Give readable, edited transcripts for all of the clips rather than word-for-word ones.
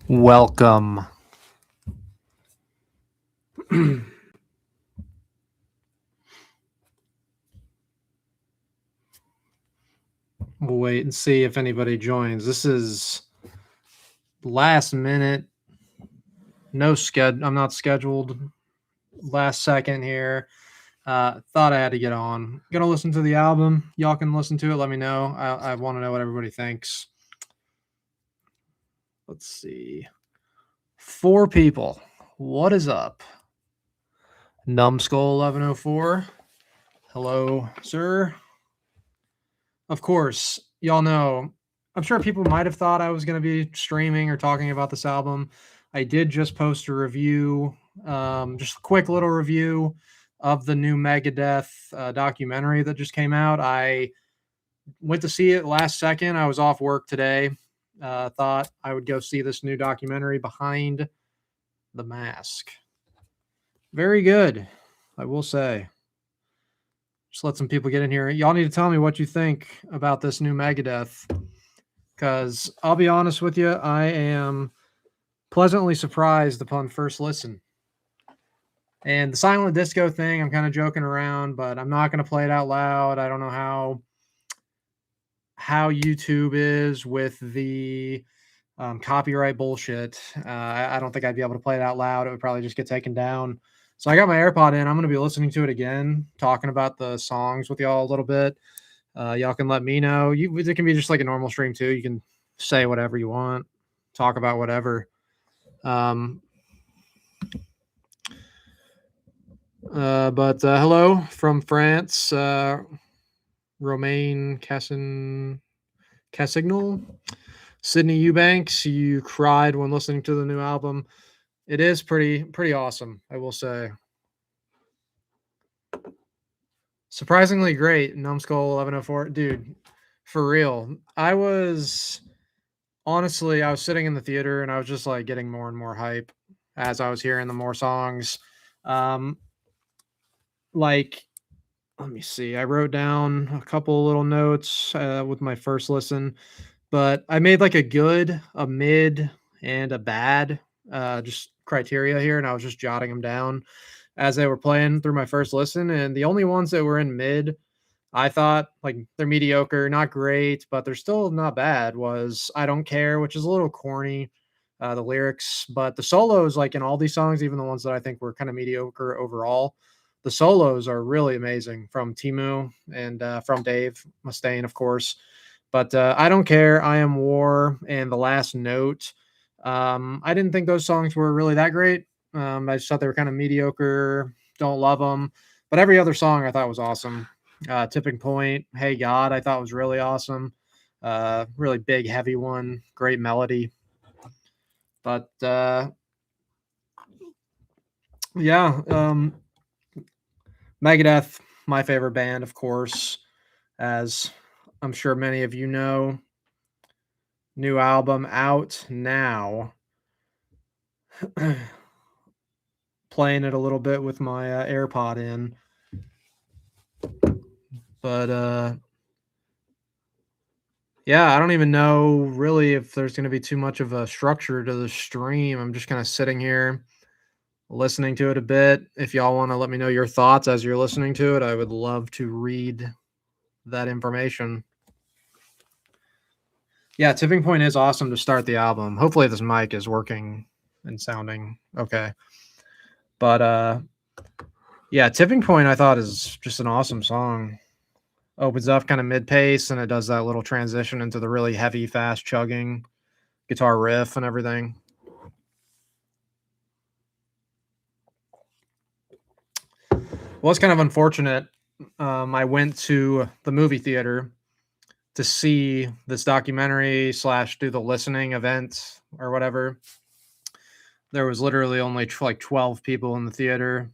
Welcome. We'll wait and see if anybody joins. This is last minute. I'm not scheduled. Last second here. Thought I had to get on. Gonna listen to the album. Y'all can listen to it. Let me know. I want to know what everybody thinks. Let's see. 4 people. What is up? Numbskull 1104. Hello, sir. Of course, y'all know. I'm sure people might have thought I was going to be streaming or talking about this album. I did just post a review, just a quick little review of the new Megadeth documentary that just came out. I went to see it last second. I was off work today. Thought I would go see this new documentary, Behind the Mask. Very good, I will say. Just let some people get in here. Y'all need to tell me what you think about this new Megadeth. Because I'll be honest with you, I am pleasantly surprised upon first listen. And the silent disco thing, I'm kind of joking around, but I'm not going to play it out loud. I don't know how YouTube is with the copyright bullshit. I don't think I'd be able to play it out loud. It would probably just get taken down. So I got my AirPod in. I'm going to be listening to it again, talking about the songs with y'all a little bit. Y'all can let me know. It can be just like a normal stream too. You can say whatever you want, talk about whatever. But hello from France, Romain Cassignol, Sydney Eubanks. You cried when listening to the new album. It is pretty awesome, I will say. Surprisingly great, Numbskull 1104. Dude, for real. I was sitting in the theater and I was just like getting more and more hype as I was hearing the more songs. Like, let me see. I wrote down a couple little notes with my first listen, but I made like a good, a mid, and a bad just criteria here, and I was just jotting them down as they were playing through my first listen. And the only ones that were in mid, I thought like they're mediocre, not great, but they're still not bad. Was I Don't Care, which is a little corny, the lyrics, but the solos, like in all these songs, even the ones that I think were kind of mediocre overall, the solos are really amazing from Timu and from Dave Mustaine, of course. But I Don't Care, I Am War, and The Last Note. I didn't think those songs were really that great. I just thought they were kind of mediocre. Don't love them. But every other song I thought was awesome. Tipping Point, Hey God, I thought was really awesome. Really big, heavy one. Great melody. But yeah, Megadeth, my favorite band, of course, as I'm sure many of you know. New album out now. Playing it a little bit with my AirPod in. But yeah, I don't even know really if there's going to be too much of a structure to the stream. I'm just kind of sitting here listening to it a bit. If y'all want to let me know your thoughts as you're listening to it, I would love to read that information. Yeah, Tipping Point is awesome to start the album. Hopefully this mic is working and sounding okay. But yeah, Tipping Point I thought is just an awesome song. Opens up kind of mid-pace and it does that little transition into the really heavy, fast chugging guitar riff and everything. Well, it's kind of unfortunate. I went to the movie theater to see this documentary / do the listening event or whatever. There was literally only like 12 people in the theater.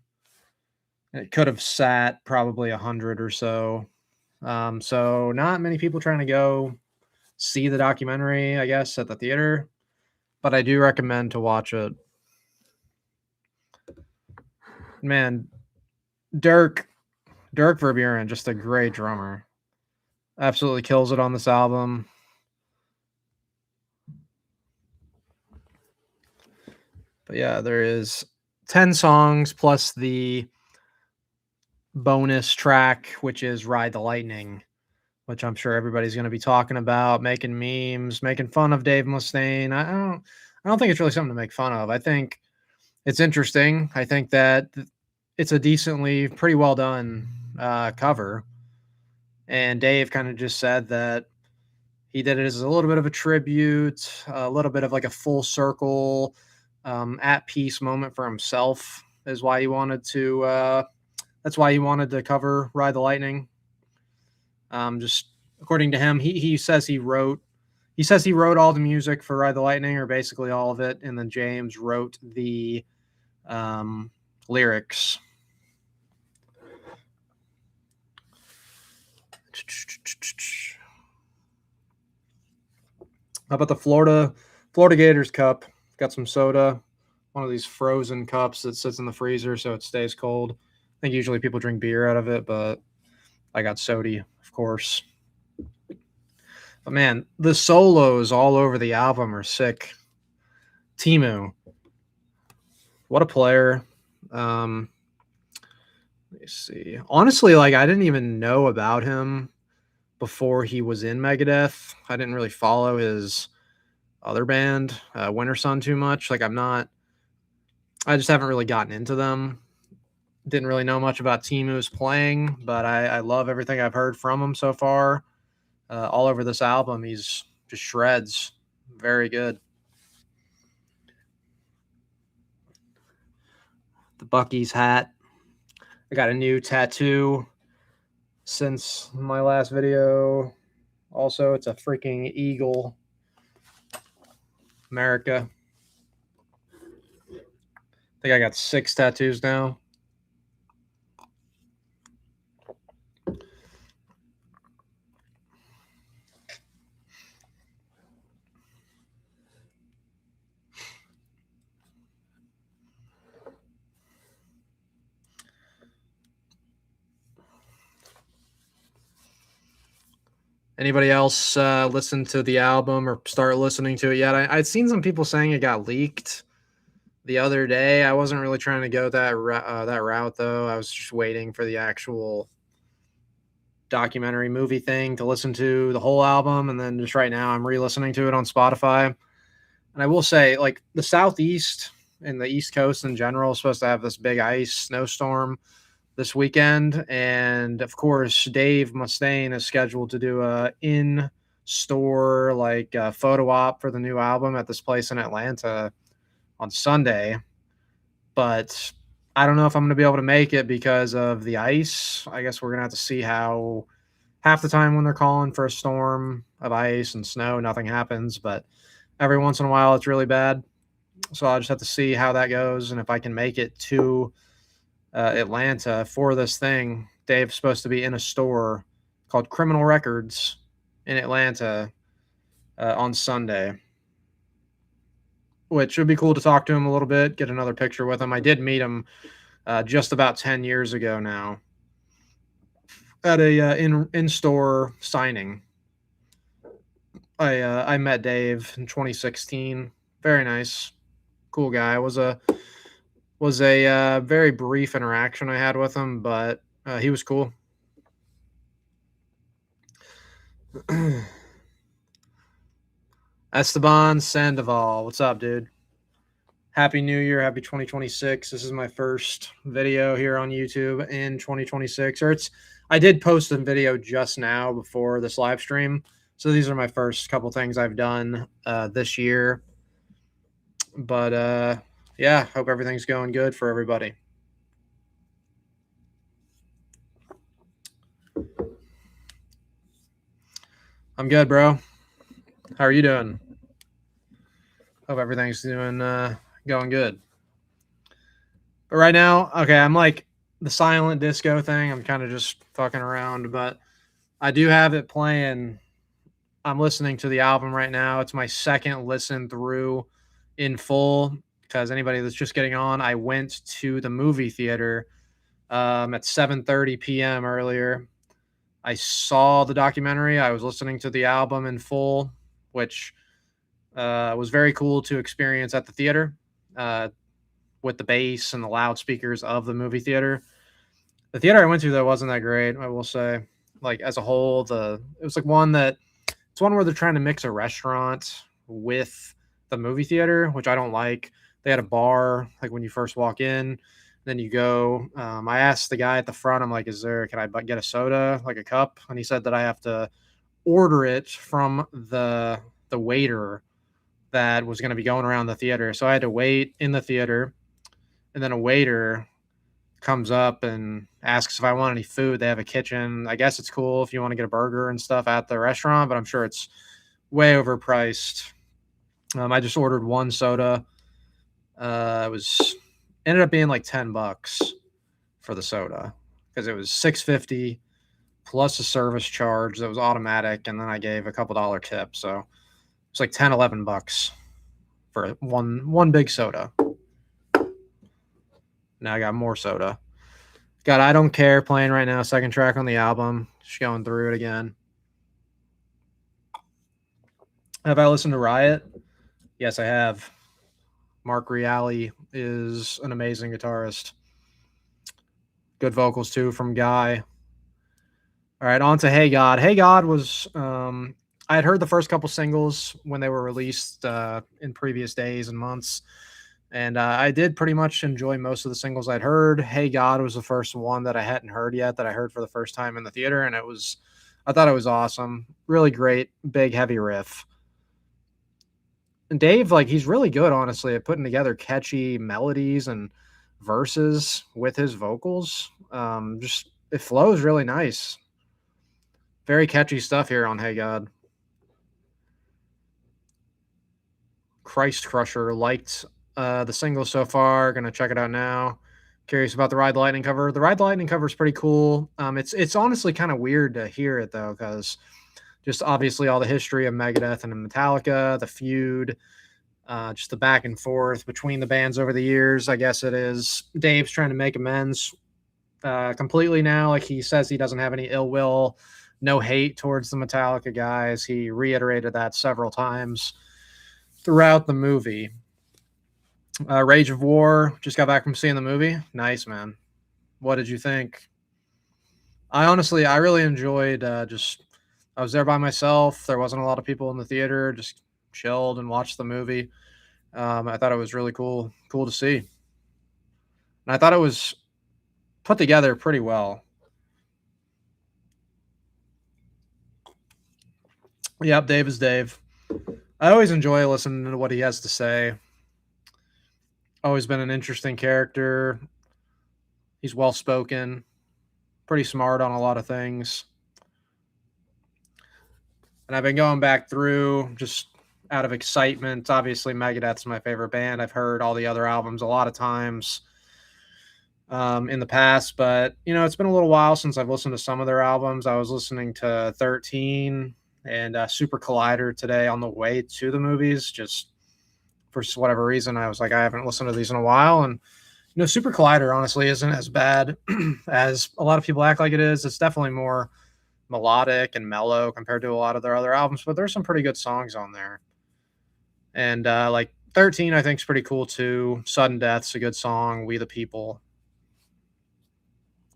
It could have sat probably 100 or so. So not many people trying to go see the documentary, I guess, at the theater. But I do recommend to watch it. Man, Dirk Verburen, just a great drummer. Absolutely kills it on this album. But yeah, there is 10 songs plus the bonus track, which is Ride the Lightning, which I'm sure everybody's going to be talking about, making memes, making fun of Dave Mustaine. I don't think it's really something to make fun of. I think it's interesting. I think that it's a decently pretty well done cover. And Dave kind of just said that he did it as a little bit of a tribute, a little bit of like a full circle, at peace moment for himself. Is why he wanted to. That's why he wanted to cover "Ride the Lightning." Just according to him, he says he wrote. He says he wrote all the music for "Ride the Lightning," or basically all of it, and then James wrote the lyrics. How about the Florida Gators cup? Got some soda, one of these frozen cups that sits in the freezer so it stays cold. I think usually people drink beer out of it, but I got sody, of course. But man, the solos all over the album are sick. Timu, what a player. Let me see. Honestly, like I didn't even know about him before he was in Megadeth. I didn't really follow his other band, Winter Sun, too much. Like I just haven't really gotten into them. Didn't really know much about Timu's playing, but I love everything I've heard from him so far. All over this album, he's just shreds. Very good. The Bucky's hat. I got a new tattoo since my last video. Also, it's a freaking eagle. America. I think I got 6 tattoos now. Anybody else listen to the album or start listening to it yet? I'd seen some people saying it got leaked the other day. I wasn't really trying to go that route though. I was just waiting for the actual documentary movie thing to listen to the whole album, and then just right now I'm re-listening to it on Spotify. And I will say, like the Southeast and the East Coast in general is supposed to have this big ice snowstorm this weekend, and of course Dave Mustaine is scheduled to do a in-store like photo op for the new album at this place in Atlanta on Sunday. But I don't know if I'm going to be able to make it because of the ice. I guess we're going to have to see how half the time when they're calling for a storm of ice and snow, nothing happens, but every once in a while it's really bad. So I'll just have to see how that goes and if I can make it to Atlanta for this thing. Dave's supposed to be in a store called Criminal Records in Atlanta on Sunday, which would be cool to talk to him a little bit, get another picture with him. I did meet him just about 10 years ago now at a in-store signing. I met Dave in 2016. Very nice, cool guy. Was a very brief interaction I had with him, but he was cool. Esteban Sandoval, what's up, dude? Happy New Year, happy 2026. This is my first video here on YouTube in 2026. I did post a video just now before this live stream. So these are my first couple things I've done this year. But yeah, hope everything's going good for everybody. I'm good, bro. How are you doing? Hope everything's going good. But right now, okay, I'm like the silent disco thing. I'm kind of just fucking around, but I do have it playing. I'm listening to the album right now. It's my second listen through in full because anybody that's just getting on, I went to the movie theater at 7:30 p.m. earlier. I saw the documentary. I was listening to the album in full, which was very cool to experience at the theater. with the bass and the loudspeakers of the movie theater. The theater I went to though wasn't that great, I will say. Like as a whole, the it was like one that it's one where they're trying to mix a restaurant with the movie theater, which I don't like. They had a bar like when you first walk in, then you go. I asked the guy at the front, I'm like, "Is there? Can I get a soda, like a cup?" And he said that I have to order it from the waiter that was going to be going around the theater. So I had to wait in the theater, and then a waiter comes up and asks if I want any food. They have a kitchen. I guess it's cool if you want to get a burger and stuff at the restaurant, but I'm sure it's way overpriced. I just ordered one soda. It was ended up being like $10 for the soda because it was 6.50 plus a service charge that was automatic, and then I gave a couple dollar tip, so it's like 10, $11 for one big soda. Now I got more soda. Got I Don't Care playing right now, second track on the album. Just going through it again. Have I listened to Riot? Yes, I have. Mark Reale is an amazing guitarist. Good vocals too from Guy. All right, on to Hey God. Hey God was I had heard the first couple singles when they were released in previous days and months, and I did pretty much enjoy most of the singles I'd heard. Hey God was the first one that I hadn't heard yet that I heard for the first time in the theater, and I thought it was awesome. Really great, big, heavy riff. And Dave, like, he's really good, honestly, at putting together catchy melodies and verses with his vocals. Just it flows really nice. Very catchy stuff here on Hey God. Christ Crusher liked the single so far. Gonna check it out now. Curious about the Ride the Lightning cover. The Ride the Lightning cover is pretty cool. It's honestly kind of weird to hear it though, because just obviously all the history of Megadeth and Metallica, the feud, just the back and forth between the bands over the years. I guess it is. Dave's trying to make amends completely now. Like he says he doesn't have any ill will, no hate towards the Metallica guys. He reiterated that several times throughout the movie. Rage of War, just got back from seeing the movie. Nice, man. What did you think? I really enjoyed I was there by myself. There wasn't a lot of people in the theater, just chilled and watched the movie. I thought it was really cool to see. And I thought it was put together pretty well. Yep, Dave is Dave. I always enjoy listening to what he has to say. Always been an interesting character. He's well spoken, pretty smart on a lot of things. And I've been going back through just out of excitement. Obviously, Megadeth's my favorite band. I've heard all the other albums a lot of times in the past, but it's been a little while since I've listened to some of their albums. I was listening to 13 and Super Collider today on the way to the movies. Just for whatever reason, I was like, I haven't listened to these in a while, and Super Collider honestly isn't as bad as a lot of people act like it is. It's definitely more melodic and mellow compared to a lot of their other albums, but there's some pretty good songs on there. And like 13, I think is pretty cool too. Sudden Death's a good song. We the People.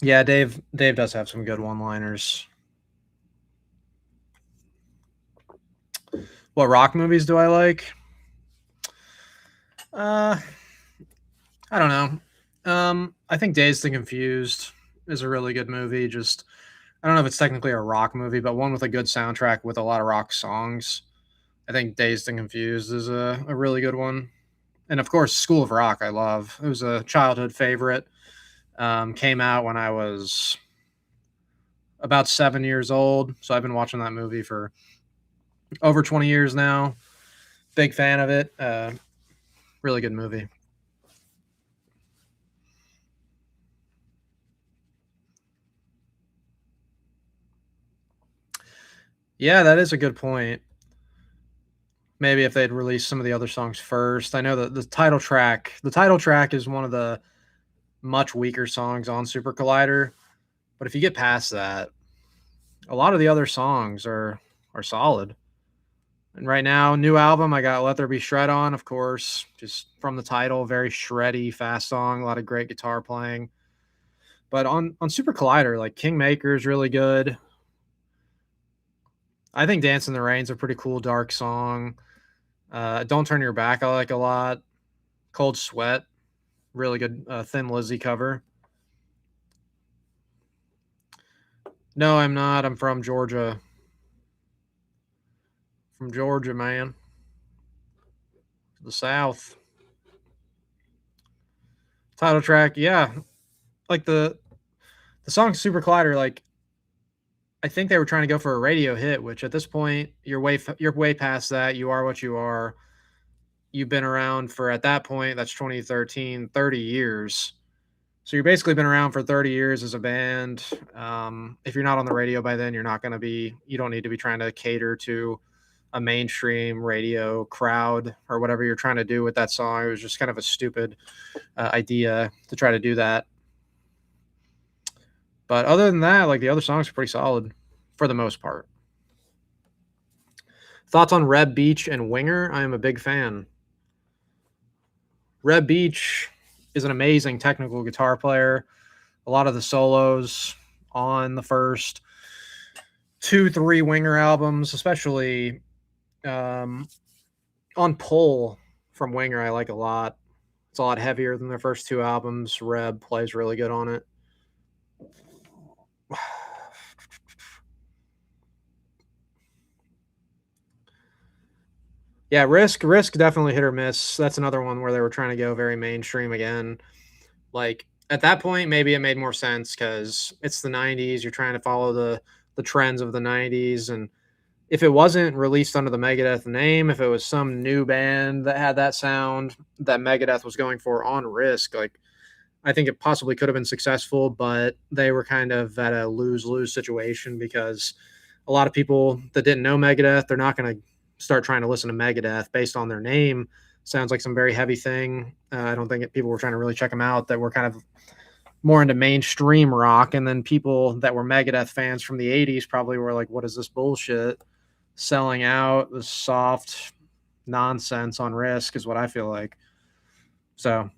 Yeah, Dave does have some good one-liners. What rock movies do I like? I don't know. I think Dazed and Confused is a really good movie. Just I don't know if it's technically a rock movie, but one with a good soundtrack with a lot of rock songs. I think Dazed and Confused is a really good one. And of course, School of Rock, I love. It was a childhood favorite. Came out when I was about 7 years old. So I've been watching that movie for over 20 years now. Big fan of it. Really good movie. Yeah, that is a good point. Maybe if they'd released some of the other songs first. I know that the title track is one of the much weaker songs on Super Collider, but if you get past that, a lot of the other songs are solid. And right now, new album, I got Let There Be Shred on, of course, just from the title, very shreddy, fast song, a lot of great guitar playing. But on Super Collider, like Kingmaker is really good. I think Dance in the Rain's a pretty cool dark song. Don't Turn Your Back I like a lot. Cold Sweat, really good Thin Lizzy cover. No, I'm not. I'm from Georgia. From Georgia, man. The South. Title track, yeah. Like the song Super Collider, like I think they were trying to go for a radio hit, which at this point you're way past that. You are what you are. You've been around for at that point, that's 2013, 30 years. So you've basically been around for 30 years as a band. If you're not on the radio by then, you're not going to be. You don't need to be trying to cater to a mainstream radio crowd or whatever you're trying to do with that song. It was just kind of a stupid idea to try to do that. But other than that, like the other songs are pretty solid for the most part. Thoughts on Reb Beach and Winger? I am a big fan. Reb Beach is an amazing technical guitar player. A lot of the solos on the first 2-3 Winger albums, especially on Pull from Winger, I like a lot. It's a lot heavier than their first two albums. Reb plays really good on it. Yeah, Risk definitely hit or miss. That's another one where they were trying to go very mainstream again. Like at that point, maybe it made more sense because it's the '90s. You're trying to follow the trends of the '90s, and if it wasn't released under the Megadeth name, if it was some new band that had that sound that Megadeth was going for on Risk, like I think it possibly could have been successful, but they were kind of at a lose-lose situation because a lot of people that didn't know Megadeth, they're not going to start trying to listen to Megadeth based on their name. Sounds like some very heavy thing. I don't think people were trying to really check them out that were kind of more into mainstream rock. And then people that were Megadeth fans from the 80s probably were like, what is this bullshit? Selling out the soft nonsense on Risk is what I feel like. So,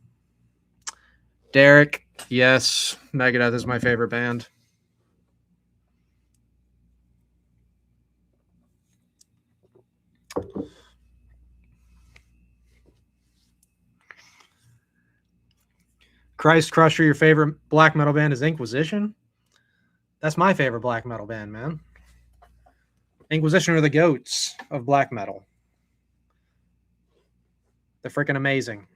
Derek, yes, Megadeth is my favorite band. Christ Crusher, your favorite black metal band is Inquisition? That's my favorite black metal band, man. Inquisition are the goats of black metal. They're freaking amazing.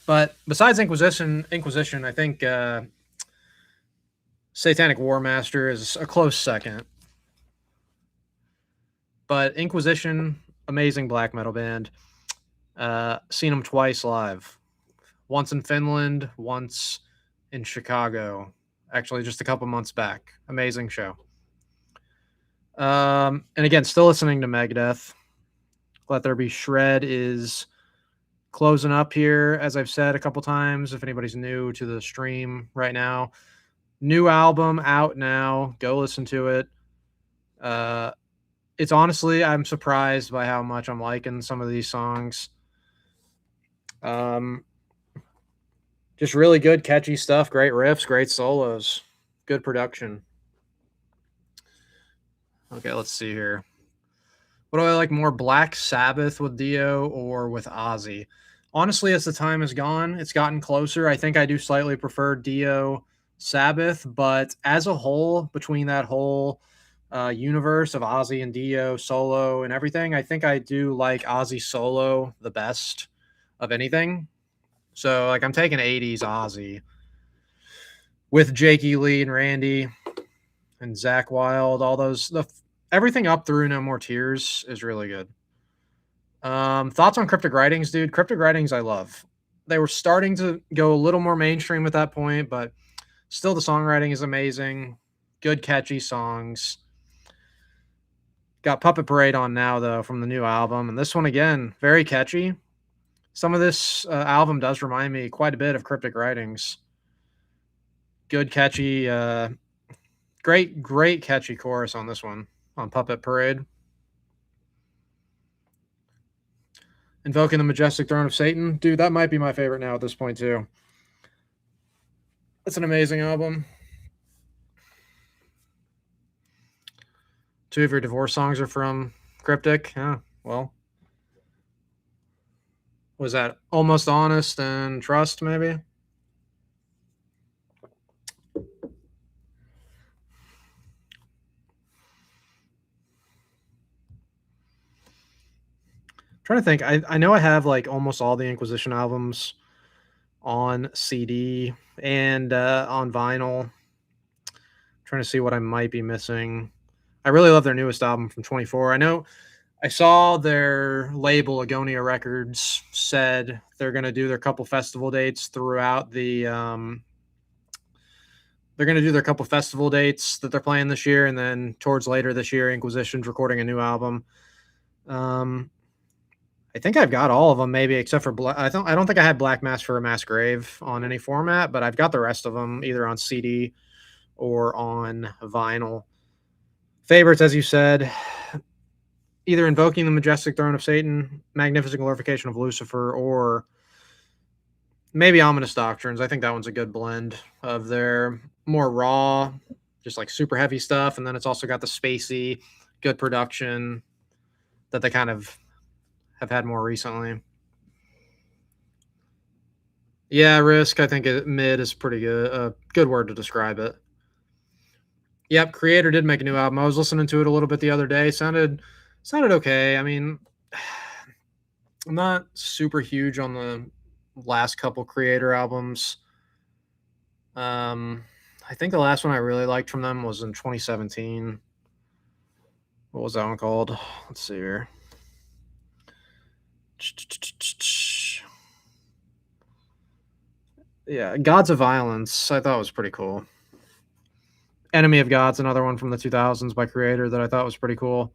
But besides Inquisition, I think Satanic War Master is a close second. But Inquisition, amazing black metal band. Seen them twice live. Once in Finland, once in Chicago. Actually, just a couple months back. Amazing show. And again, still listening to Megadeth. Let There Be Shred is closing up here, as I've said a couple times. If anybody's new to the stream right now, new album out now. Go listen to it. It's honestly, I'm surprised by how much I'm liking some of these songs. Just really good, catchy stuff. Great riffs, great solos, good production. Okay, let's see here. What do I like more, Black Sabbath with Dio or with Ozzy? Honestly, as the time has gone, it's gotten closer. I think I do slightly prefer Dio Sabbath, but as a whole, between that whole universe of Ozzy and Dio solo and everything, I think I do like Ozzy solo the best of anything. So, like, I'm taking 80s Ozzy with Jakey Lee and Randy and Zakk Wylde. All those, everything up through No More Tears is really good. Thoughts on Cryptic Writings, dude? Cryptic Writings, I love. They were starting to go a little more mainstream at that point, but still the songwriting is amazing. Good, catchy songs. Got Puppet Parade on now, though, from the new album. And this one, again, very catchy. Some of this album does remind me quite a bit of Cryptic Writings. Good, catchy, great catchy chorus on this one, on Puppet Parade. Invoking the Majestic Throne of Satan. Dude, that might be my favorite now at this point, too. That's an amazing album. 2 of your divorce songs are from Cryptic. Yeah, well. Was that Almost Honest and Trust, maybe? Trying to think. I know I have like almost all the Inquisition albums on CD and on vinyl. Trying to see what I might be missing. I really love their newest album from 24. I know I saw their label, Agonia Records, said they're going to do their couple festival dates throughout the. They're going to do their couple festival dates that they're playing this year, and then towards later this year, Inquisition's recording a new album. I think I've got all of them, maybe except for I don't think I had Black Mass for a Mass Grave on any format, but I've got the rest of them either on CD or on vinyl. Favorites, as you said, either Invoking the Majestic Throne of Satan, Magnificent Glorification of Lucifer, or maybe Ominous Doctrines. I think that one's a good blend of their more raw, just like super heavy stuff, and then it's also got the spacey, good production that they kind of have had more recently. Yeah, Risk. I think mid is pretty good. A good word to describe it. Yep, Creator did make a new album. I was listening to it a little bit the other day. Sounded okay. I mean, I'm not super huge on the last couple Creator albums. I think the last one I really liked from them was in 2017. What was that one called? Let's see here. Yeah, Gods of Violence. I thought was pretty cool. Enemy of God's another one from the 2000s by Creator that I thought was pretty cool.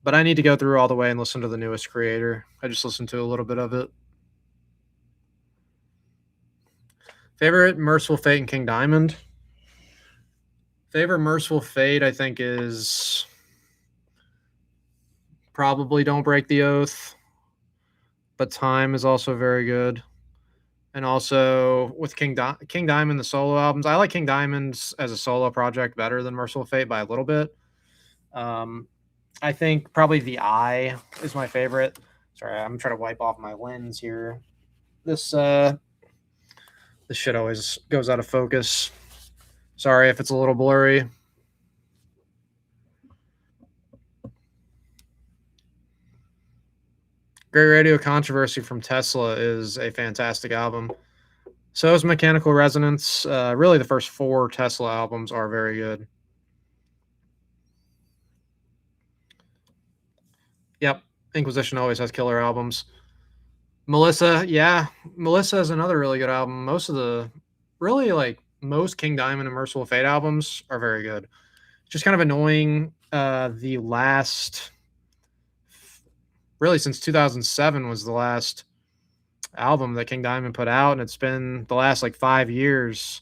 But I need to go through all the way and listen to the newest Creator. I just listened to a little bit of it. Favorite Merciful Fate and King Diamond? Favorite Merciful Fate, I think, is probably Don't Break the Oath. But Time is also very good. And also with King Diamond, the solo albums. I like King Diamond's as a solo project better than Merciful Fate by a little bit. I think probably The Eye is my favorite. Sorry, I'm trying to wipe off my lens here. This shit always goes out of focus. Sorry if it's a little blurry. Great Radio Controversy from Tesla is a fantastic album. So is Mechanical Resonance. Really, the first 4 Tesla albums are very good. Yep, Inquisition always has killer albums. Melissa, yeah, Melissa is another really good album. Most King Diamond and Merciful Fate albums are very good. Just kind of annoying. The last, really since 2007 was the last album that King Diamond put out, and it's been the last like 5 years.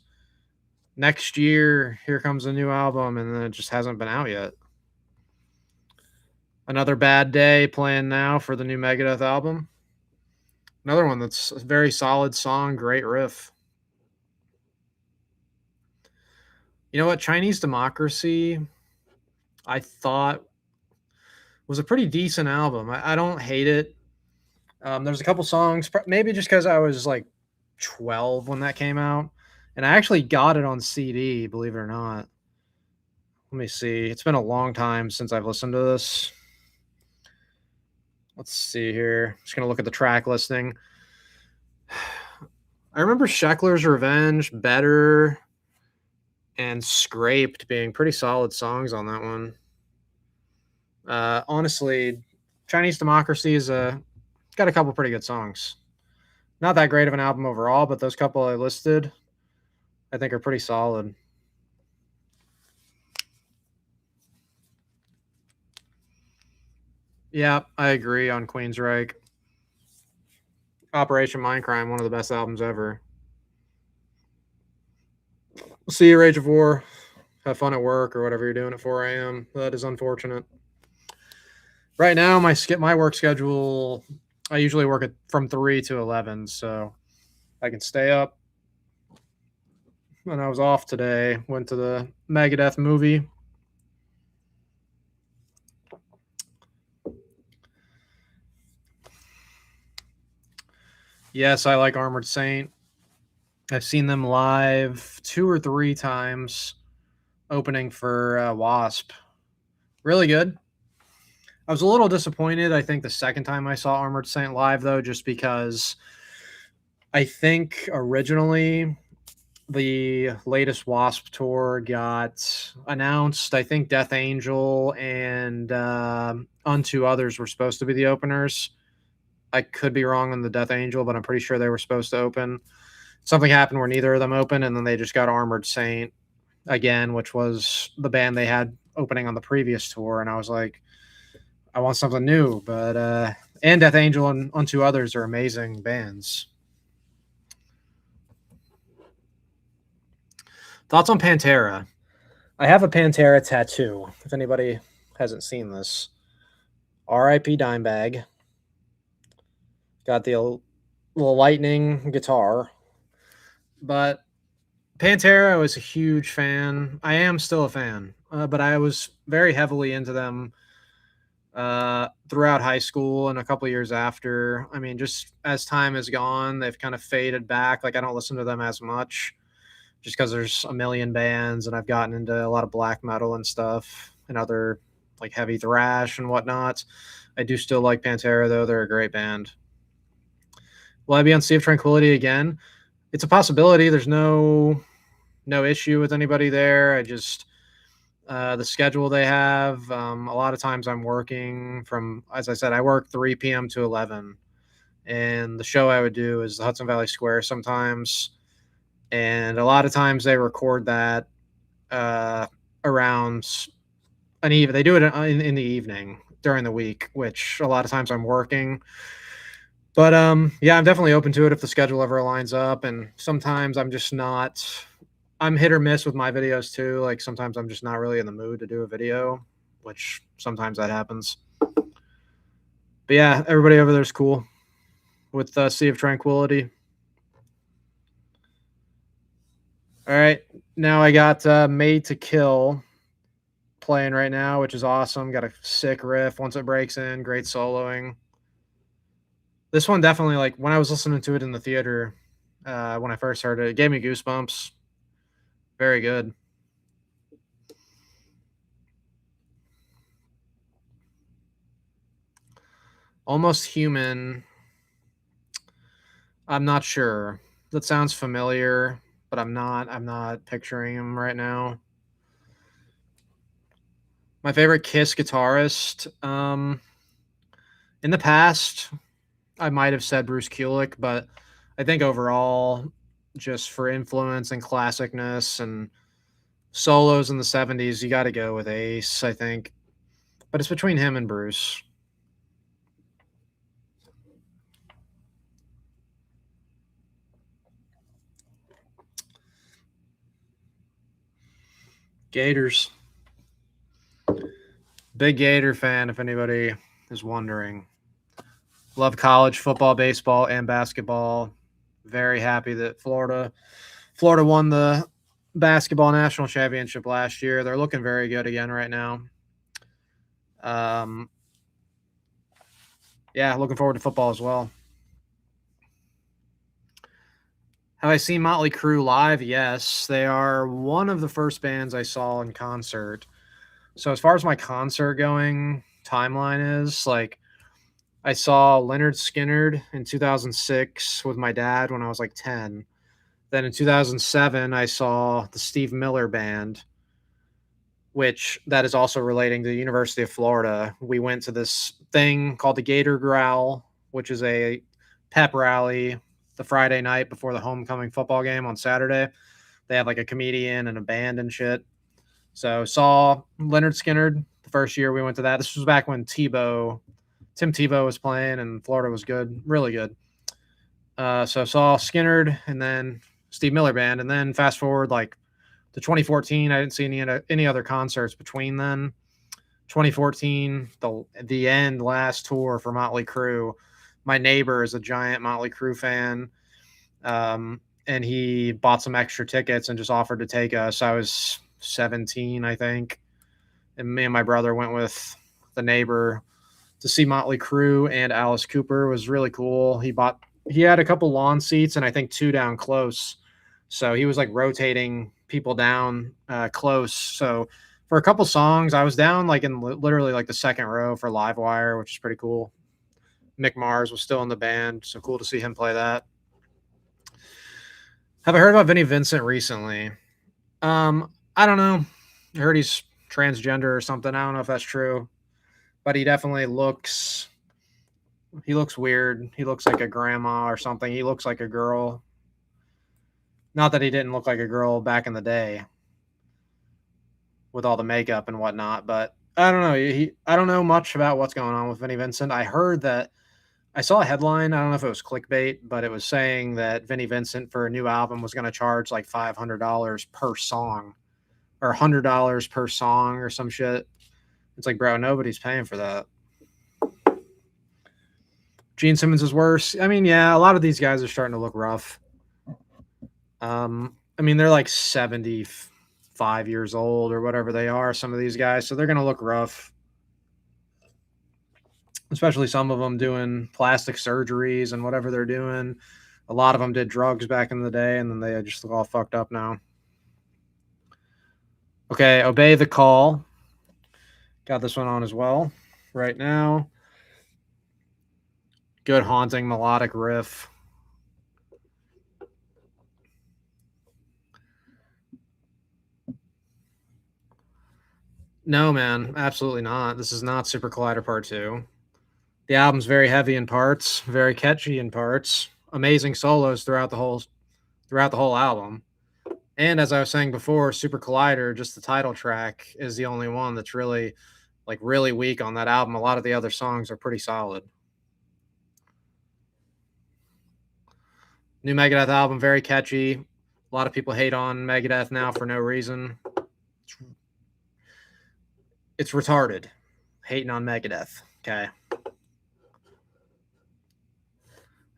Next year, here comes a new album, and then it just hasn't been out yet. Another Bad Day playing now for the new Megadeth album. Another one that's a very solid song, great riff. You know what? Chinese Democracy, I thought was a pretty decent album. I don't hate it. There's a couple songs, maybe just because I was like 12 when that came out. And I actually got it on CD, believe it or not. Let me see. It's been a long time since I've listened to this. Let's see here. Just going to look at the track listing. I remember Sheckler's Revenge, Better, and Scraped being pretty solid songs on that one. Honestly, Chinese Democracy is got a couple pretty good songs. Not that great of an album overall, but those couple I listed, I think are pretty solid. Yeah, I agree on Queensryche. Operation Mindcrime, one of the best albums ever. See you, Rage of War. Have fun at work or whatever you're doing at 4 a.m. That is unfortunate. Right now, my work schedule I usually work from 3 to 11, so I can stay up. When I was off today, went to the Megadeth movie. Yes, I like Armored Saint. I've seen them live 2 or 3 times opening for Wasp. Really good. I was a little disappointed, I think, the second time I saw Armored Saint live, though, just because I think originally the latest Wasp tour got announced. I think Death Angel and Unto Others were supposed to be the openers. I could be wrong on the Death Angel, but I'm pretty sure they were supposed to open. Something happened where neither of them opened, and then they just got Armored Saint again, which was the band they had opening on the previous tour. And I was like, I want something new. But and Death Angel and Unto Others are amazing bands. Thoughts on Pantera? I have a Pantera tattoo. If anybody hasn't seen this, R.I.P. Dimebag. Got the little lightning guitar, but Pantera, I was a huge fan. I am still a fan, but I was very heavily into them throughout high school and a couple years after. I mean, just as time has gone, they've kind of faded back. Like I don't listen to them as much, just because there's a million bands, and I've gotten into a lot of black metal and stuff, and other like heavy thrash and whatnot. I do still like Pantera though; they're a great band. Will I be on Sea of Tranquility again? It's a possibility. There's no issue with anybody there. I just the schedule they have. A lot of times I'm working from, as I said, I work 3 p.m. to 11, and the show I would do is the Hudson Valley Square sometimes, and a lot of times they record that around an even. They do it in the evening during the week, which a lot of times I'm working. But yeah, I'm definitely open to it if the schedule ever lines up. And sometimes I'm just not. I'm hit or miss with my videos too. Like sometimes I'm just not really in the mood to do a video, which sometimes that happens. But yeah, everybody over there's cool with Sea of Tranquility. All right, now I got Made to Kill playing right now, which is awesome. Got a sick riff once it breaks in, great soloing. This one definitely, like when I was listening to it in the theater when I first heard it, it gave me goosebumps. Very good. Almost Human. I'm not sure. That sounds familiar, but I'm not picturing him right now. My favorite Kiss guitarist. In the past, I might have said Bruce Kulick, but I think overall, just for influence and classicness and solos in the 70s, you got to go with Ace, I think. But it's between him and Bruce. Gators. Big Gator fan, if anybody is wondering. Love college football, baseball, and basketball. Very happy that Florida won the basketball national championship last year. They're looking very good again right now. Um, yeah, looking forward to football as well. Have I seen Motley Crue live? Yes, they are one of the first bands I saw in concert. So as far as my concert going timeline is, like I saw Leonard Skinnerd in 2006 with my dad when I was like 10. Then in 2007, I saw the Steve Miller Band, which that is also relating to the University of Florida. We went to this thing called the Gator Growl, which is a pep rally the Friday night before the homecoming football game on Saturday. They have like a comedian and a band and shit. So saw Leonard Skinnerd the first year we went to that. This was back when Tim Tebow was playing and Florida was good, really good. So saw Skinnerd and then Steve Miller Band, and then fast forward like to 2014. I didn't see any other concerts between then. 2014, the end last tour for Motley Crue. my neighbor is a giant Motley Crue fan, and he bought some extra tickets and just offered to take us. I was 17, I think, and me and my brother went with the neighbor to see Motley Crue and Alice Cooper. It was really cool. He had a couple lawn seats and I think two down close, so he was like rotating people down close. So for a couple songs, I was down like in literally like the second row for Livewire, which is pretty cool. Mick Mars was still in the band, so cool to see him play that. Have I heard about Vinnie Vincent recently? I don't know. I heard he's transgender or something. I don't know if that's true, but he definitely looks weird. He looks like a grandma or something. He looks like a girl. Not that he didn't look like a girl back in the day with all the makeup and whatnot, but I don't know. I don't know much about what's going on with Vinnie Vincent. I heard that I saw a headline. I don't know if it was clickbait, but it was saying that Vinnie Vincent for a new album was going to charge like $500 per song or $100 per song or some shit. It's like, bro, nobody's paying for that. Gene Simmons is worse. I mean, yeah, a lot of these guys are starting to look rough. I mean, they're like 75 years old or whatever they are, some of these guys, so they're going to look rough. Especially some of them doing plastic surgeries and whatever they're doing. A lot of them did drugs back in the day, and then they just look all fucked up now. Okay, Obey the Call. Got this one on as well right now. Good haunting melodic riff. No, man, absolutely not. This is not Super Collider Part 2. The album's very heavy in parts, very catchy in parts, amazing solos throughout the whole album. And as I was saying before, Super Collider, just the title track, is the only one that's really weak on that album. A lot of the other songs are pretty solid. New Megadeth album, very catchy. A lot of people hate on Megadeth now for no reason. It's retarded. Hating on Megadeth. Okay.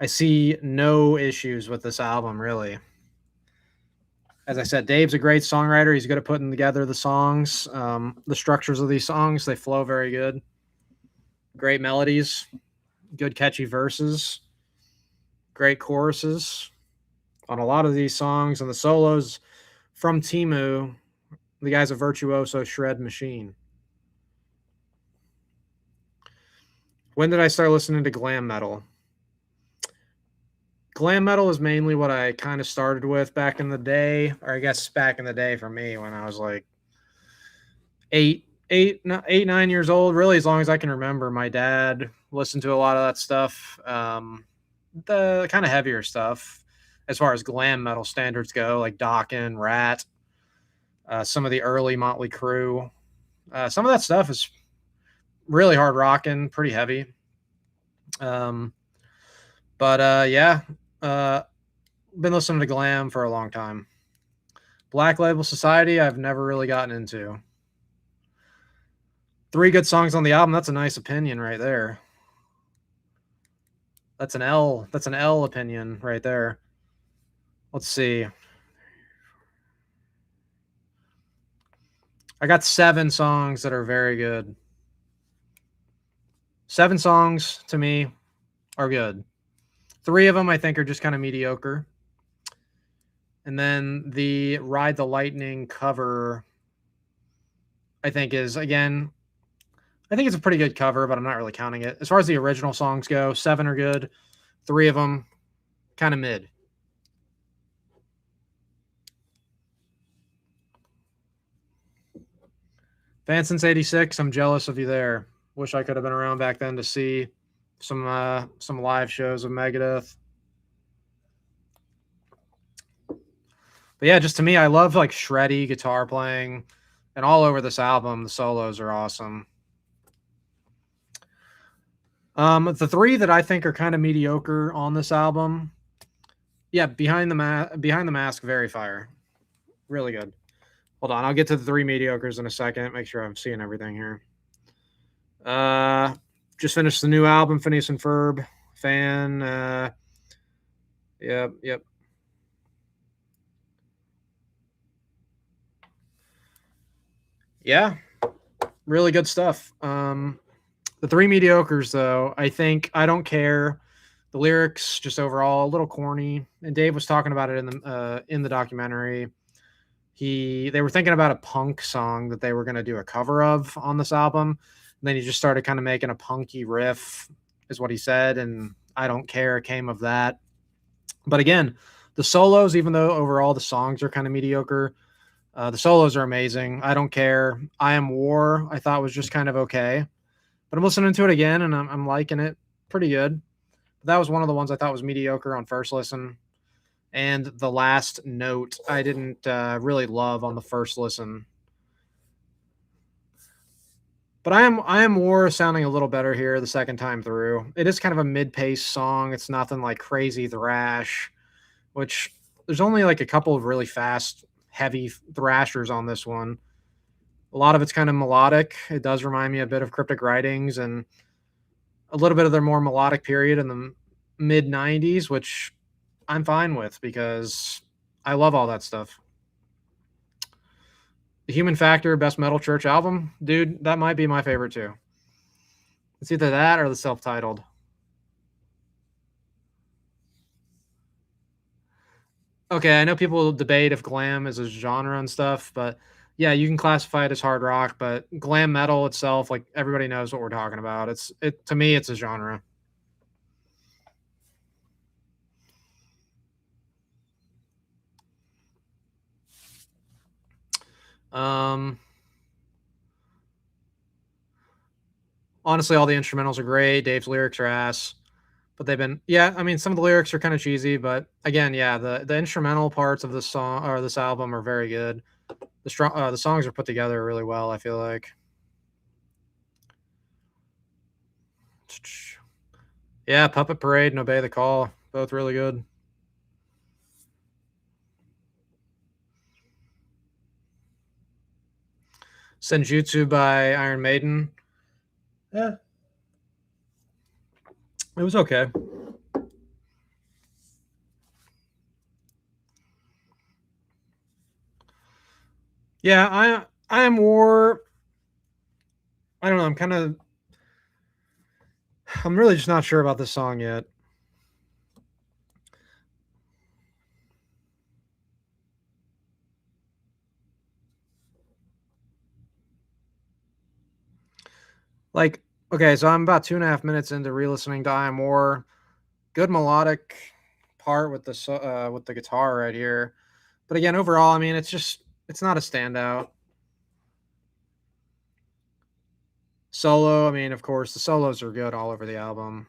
I see no issues with this album, really. As I said, Dave's a great songwriter. He's good at putting together the songs. The structures of these songs, they flow very good. Great melodies, good catchy verses, great choruses on a lot of these songs. And the solos from Timu, the guy's a virtuoso shred machine. When did I start listening to glam metal? Glam metal is mainly what I kind of started with back in the day, or I guess back in the day for me when I was like 9 years old. Really, as long as I can remember, my dad listened to a lot of that stuff, the kind of heavier stuff as far as glam metal standards go, like Dokken, Rat, some of the early Motley Crue. Some of that stuff is really hard rocking, pretty heavy. Yeah, been listening to glam for a long time. Black Label Society, I've never really gotten into. 3 good songs on the album. That's a nice opinion right there. That's an L. That's an L opinion right there. Let's see. I got 7 songs that are very good. 7 songs to me are good. 3 of them I think are just kind of mediocre. And then the Ride the Lightning cover, I think is, again, I think it's a pretty good cover, but I'm not really counting it. As far as the original songs go, 7 are good. 3 of them, kind of mid. Fan since '86, I'm jealous of you there. Wish I could have been around back then to see some live shows of Megadeth. But yeah, just to me, I love like shreddy guitar playing, and all over this album, the solos are awesome. The 3 that I think are kind of mediocre on this album, yeah, Behind the Mask, very fire, really good. Hold on, I'll get to the 3 mediocres in a second. Make sure I'm seeing everything here. Just finished the new album, Phineas and Ferb. fan. Yep, yep. Yeah, really good stuff. The three mediocres, though, I think I don't care. The lyrics, just overall, a little corny. And Dave was talking about it in the documentary. They were thinking about a punk song that they were going to do a cover of on this album. And then he just started kind of making a punky riff, is what he said. And I don't care came of that. But again, the solos, even though overall the songs are kind of mediocre, the solos are amazing. I don't care. I Am War, I thought was just kind of okay. But I'm listening to it again and I'm liking it pretty good. That was one of the ones I thought was mediocre on first listen. And the last note I didn't really love on the first listen. But I am War sounding a little better here the second time through. It is kind of a mid-pace song. It's nothing like crazy thrash, which there's only like a couple of really fast, heavy thrashers on this one. A lot of it's kind of melodic. It does remind me a bit of Cryptic Writings and a little bit of their more melodic period in the mid 90s, which I'm fine with because I love all that stuff. The Human Factor Best Metal Church album, dude, that might be my favorite too. It's either that or the self-titled. Okay, I know people debate if glam is a genre and stuff, but yeah, you can classify it as hard rock, but glam metal itself, like everybody knows what we're talking about. It to me, it's a genre. Um, Honestly, all the instrumentals are great. Dave's lyrics are ass, but they've been yeah. I mean, some of the lyrics are kind of cheesy, but again, yeah, the instrumental parts of this song or this album are very good. The songs are put together really well. I feel like. Yeah, Puppet Parade and Obey the Call, both really good. Senjutsu by Iron Maiden. Yeah, it was okay. Yeah, I am War. I don't know. I'm really just not sure about this song yet. Like, okay, so I'm about 2.5 minutes into re-listening to I Am War. Good melodic part with with the guitar right here. But again, overall, I mean, it's not a standout. Solo, I mean, of course, the solos are good all over the album,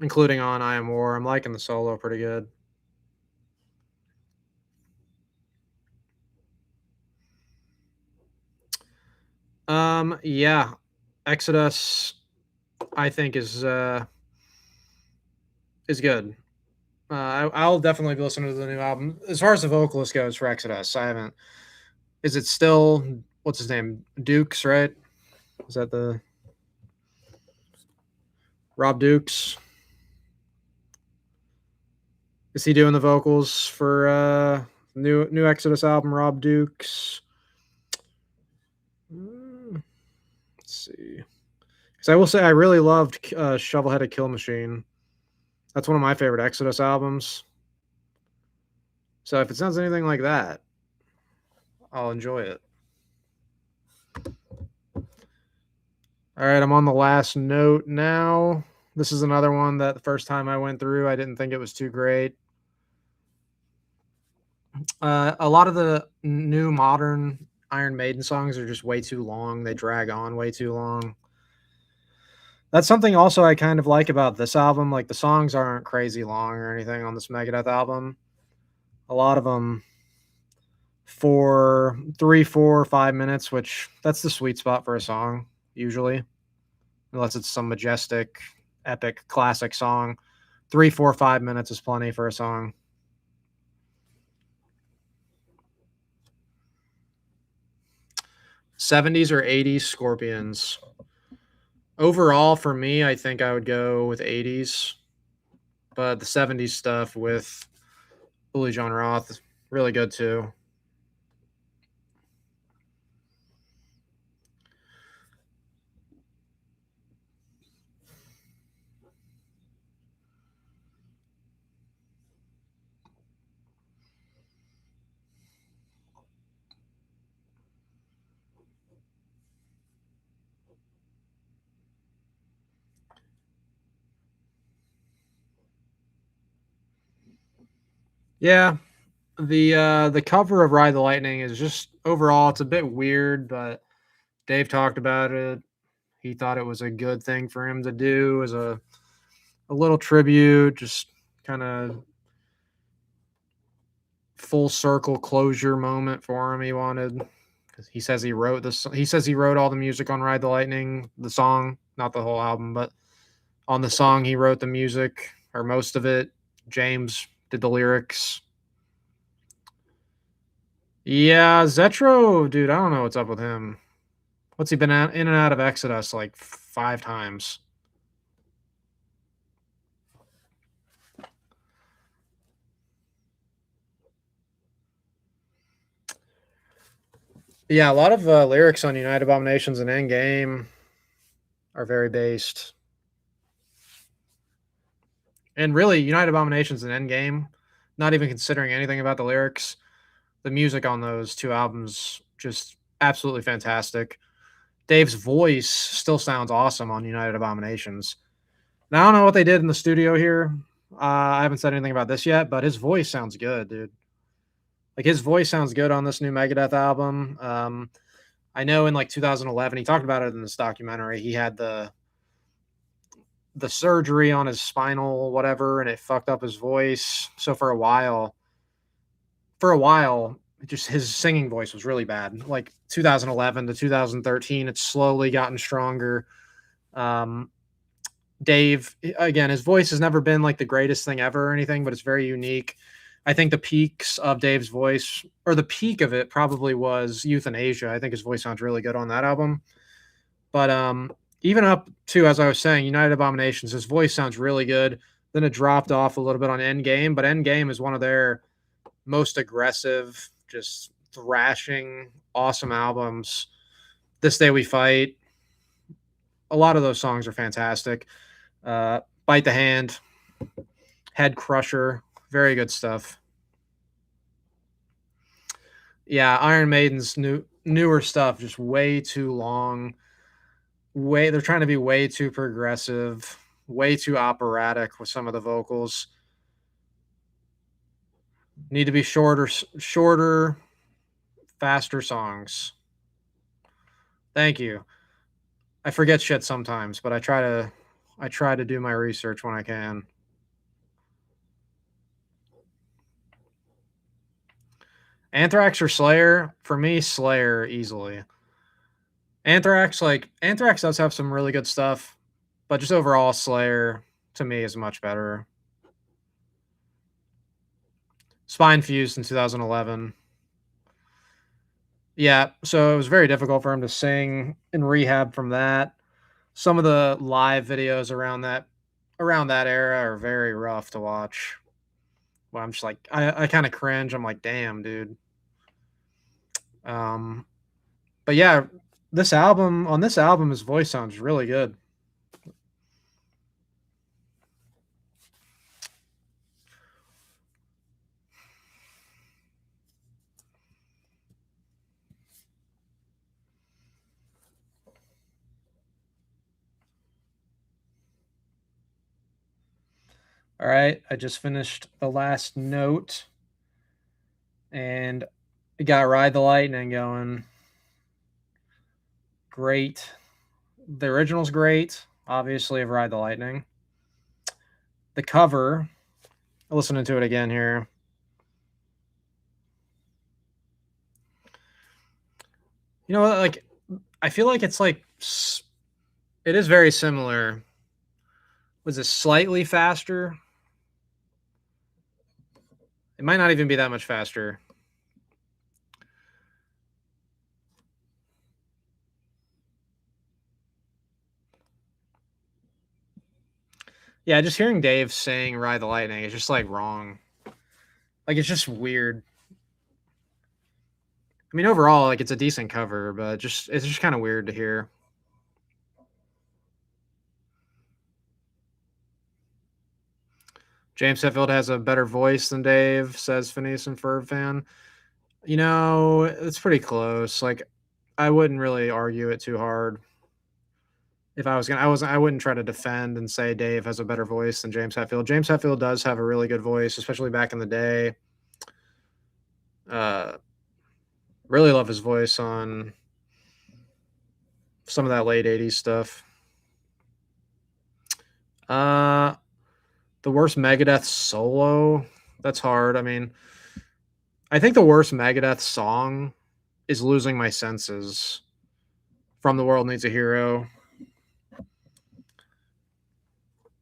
including on I Am War. I'm liking the solo pretty good. Yeah, Exodus, I think is good. I'll definitely be listening to the new album. As far as the vocalist goes for Exodus, I haven't. Is it still what's his name? Dukes, right? Is that the Rob Dukes? Is he doing the vocals for new Exodus album? Rob Dukes. Let's see. Because I will say I really loved Shovelheaded Kill Machine. That's one of my favorite Exodus albums. So if it sounds anything like that, I'll enjoy it. All right, I'm on the last note now. This is another one that the first time I went through, I didn't think it was too great. A lot of the new modern Iron Maiden songs are just way too long. They drag on way too long. That's something also I kind of like about this album. Like the songs aren't crazy long or anything on this Megadeth album. A lot of them for 3, 4, 5 minutes, which that's the sweet spot for a song usually, unless it's some majestic, epic, classic song. 3, 4, 5 minutes is plenty for a song. 70s or 80s Scorpions. Overall, for me, I think I would go with 80s, but the 70s stuff with Billy John Roth, really good too. Yeah, the cover of Ride the Lightning is just overall it's a bit weird, but Dave talked about it. He thought it was a good thing for him to do as a little tribute, just kind of full circle closure moment for him. He wanted because he says he wrote this. He says he wrote all the music on Ride the Lightning, the song, not the whole album, but on the song he wrote the music or most of it. James did the lyrics. Yeah, Zetro, dude, I don't know what's up with him. What's he been in and out of Exodus like 5 times? Yeah, a lot of lyrics on United Abominations and Endgame are very based. And really, United Abominations and Endgame, not even considering anything about the lyrics, the music on those 2 albums just absolutely fantastic. Dave's voice still sounds awesome on United Abominations. Now, I don't know what they did in the studio here. I haven't said anything about this yet, but his voice sounds good, dude. Like, his voice sounds good on this new Megadeth album. I know in, like, 2011, he talked about it in this documentary, he had the surgery on his spinal whatever, and it fucked up his voice, so for a while, just his singing voice was really bad. Like 2011 to 2013, it's slowly gotten stronger. Um, Dave, again, his voice has never been like the greatest thing ever or anything, but it's very unique. I think the peaks of Dave's voice, or the peak of it, probably was Euthanasia. I think his voice sounds really good on that album. But even up to, as I was saying, United Abominations, his voice sounds really good. Then it dropped off a little bit on Endgame, but Endgame is one of their most aggressive, just thrashing, awesome albums. This Day We Fight. A lot of those songs are fantastic. Bite the Hand, Head Crusher, very good stuff. Yeah, Iron Maiden's newer stuff just way too long. They're trying to be way too progressive, way too operatic with some of the vocals. Need to be shorter, faster songs. Thank you. I forget shit sometimes, but I try to do my research when I can. Anthrax or Slayer? For me, Slayer easily. Anthrax does have some really good stuff, but just overall Slayer to me is much better. Spine Fused in 2011. Yeah, so it was very difficult for him to sing in rehab from that. Some of the live videos around that era are very rough to watch. Well, I'm just like I kind of cringe. I'm like, damn, dude. Um, but yeah, this album, his voice sounds really good. All right, I just finished the last note, and we got Ride the Lightning going. Great. The original's great, obviously, of Ride the Lightning. The cover, listening to it again here. You know, like I feel like it's like it is very similar. Was it slightly faster? It might not even be that much faster. Yeah, just hearing Dave sing "Ride the Lightning" is just like wrong. Like it's just weird. I mean, overall, like it's a decent cover, but just it's just kind of weird to hear. James Hetfield has a better voice than Dave, says Phineas and Ferb fan. You know, it's pretty close. Like, I wouldn't really argue it too hard. If I was gonna, I wouldn't try to defend and say Dave has a better voice than James Hetfield. James Hetfield does have a really good voice, especially back in the day. Uh, really love his voice on some of that late '80s stuff. Uh, the worst Megadeth solo. That's hard. I mean, I think the worst Megadeth song is "Losing My Senses" from "The World Needs a Hero."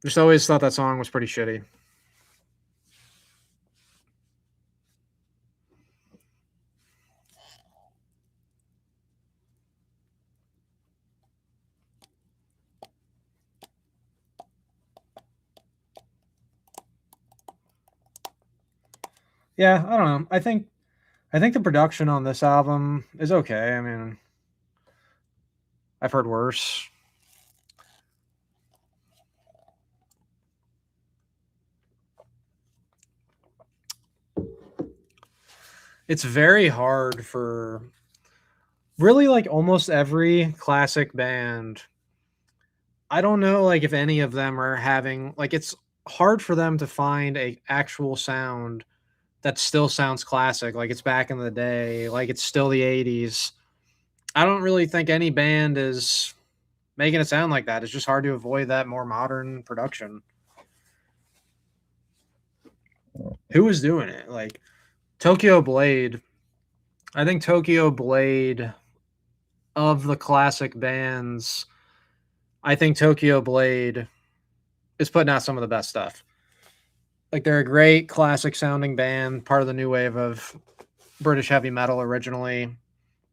Just always thought that song was pretty shitty. Yeah, I don't know. I think the production on this album is okay. I mean, I've heard worse. It's very hard for really like almost every classic band. I don't know like if any of them are having like it's hard for them to find a actual sound that still sounds classic, like it's back in the day, like it's still the '80s. I don't really think any band is making it sound like that. It's just hard to avoid that more modern production. Who was doing it? Like Tokyo Blade. I think Tokyo Blade of the classic bands, I think Tokyo Blade is putting out some of the best stuff. Like they're a great classic sounding band, part of the new wave of British heavy metal originally,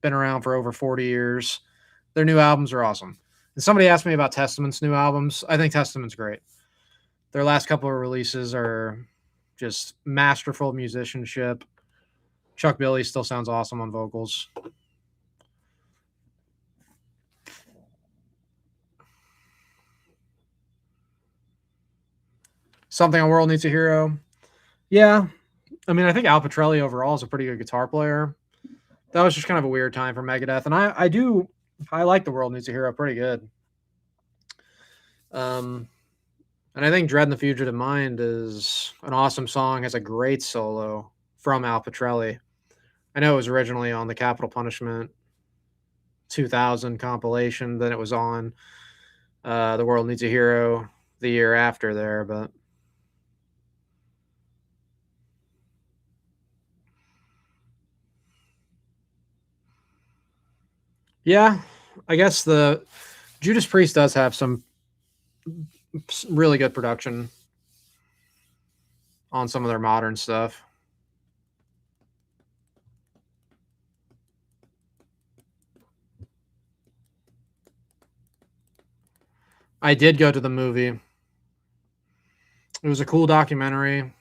been around for over 40 years. Their new albums are awesome. And somebody asked me about Testament's new albums. I think Testament's great. Their last couple of releases are just masterful musicianship. Chuck Billy still sounds awesome on vocals. Something on World Needs a Hero. Yeah. I mean, I think Al Pitrelli overall is a pretty good guitar player. That was just kind of a weird time for Megadeth. And I like The World Needs a Hero pretty good. Um, and I think Dread and the Fugitive Mind is an awesome song, has a great solo from Al Pitrelli. I know it was originally on the Capital Punishment 2000 compilation, then it was on The World Needs a Hero the year after there, but yeah, I guess the Judas Priest does have some really good production on some of their modern stuff. I did go to the movie. It was a cool documentary.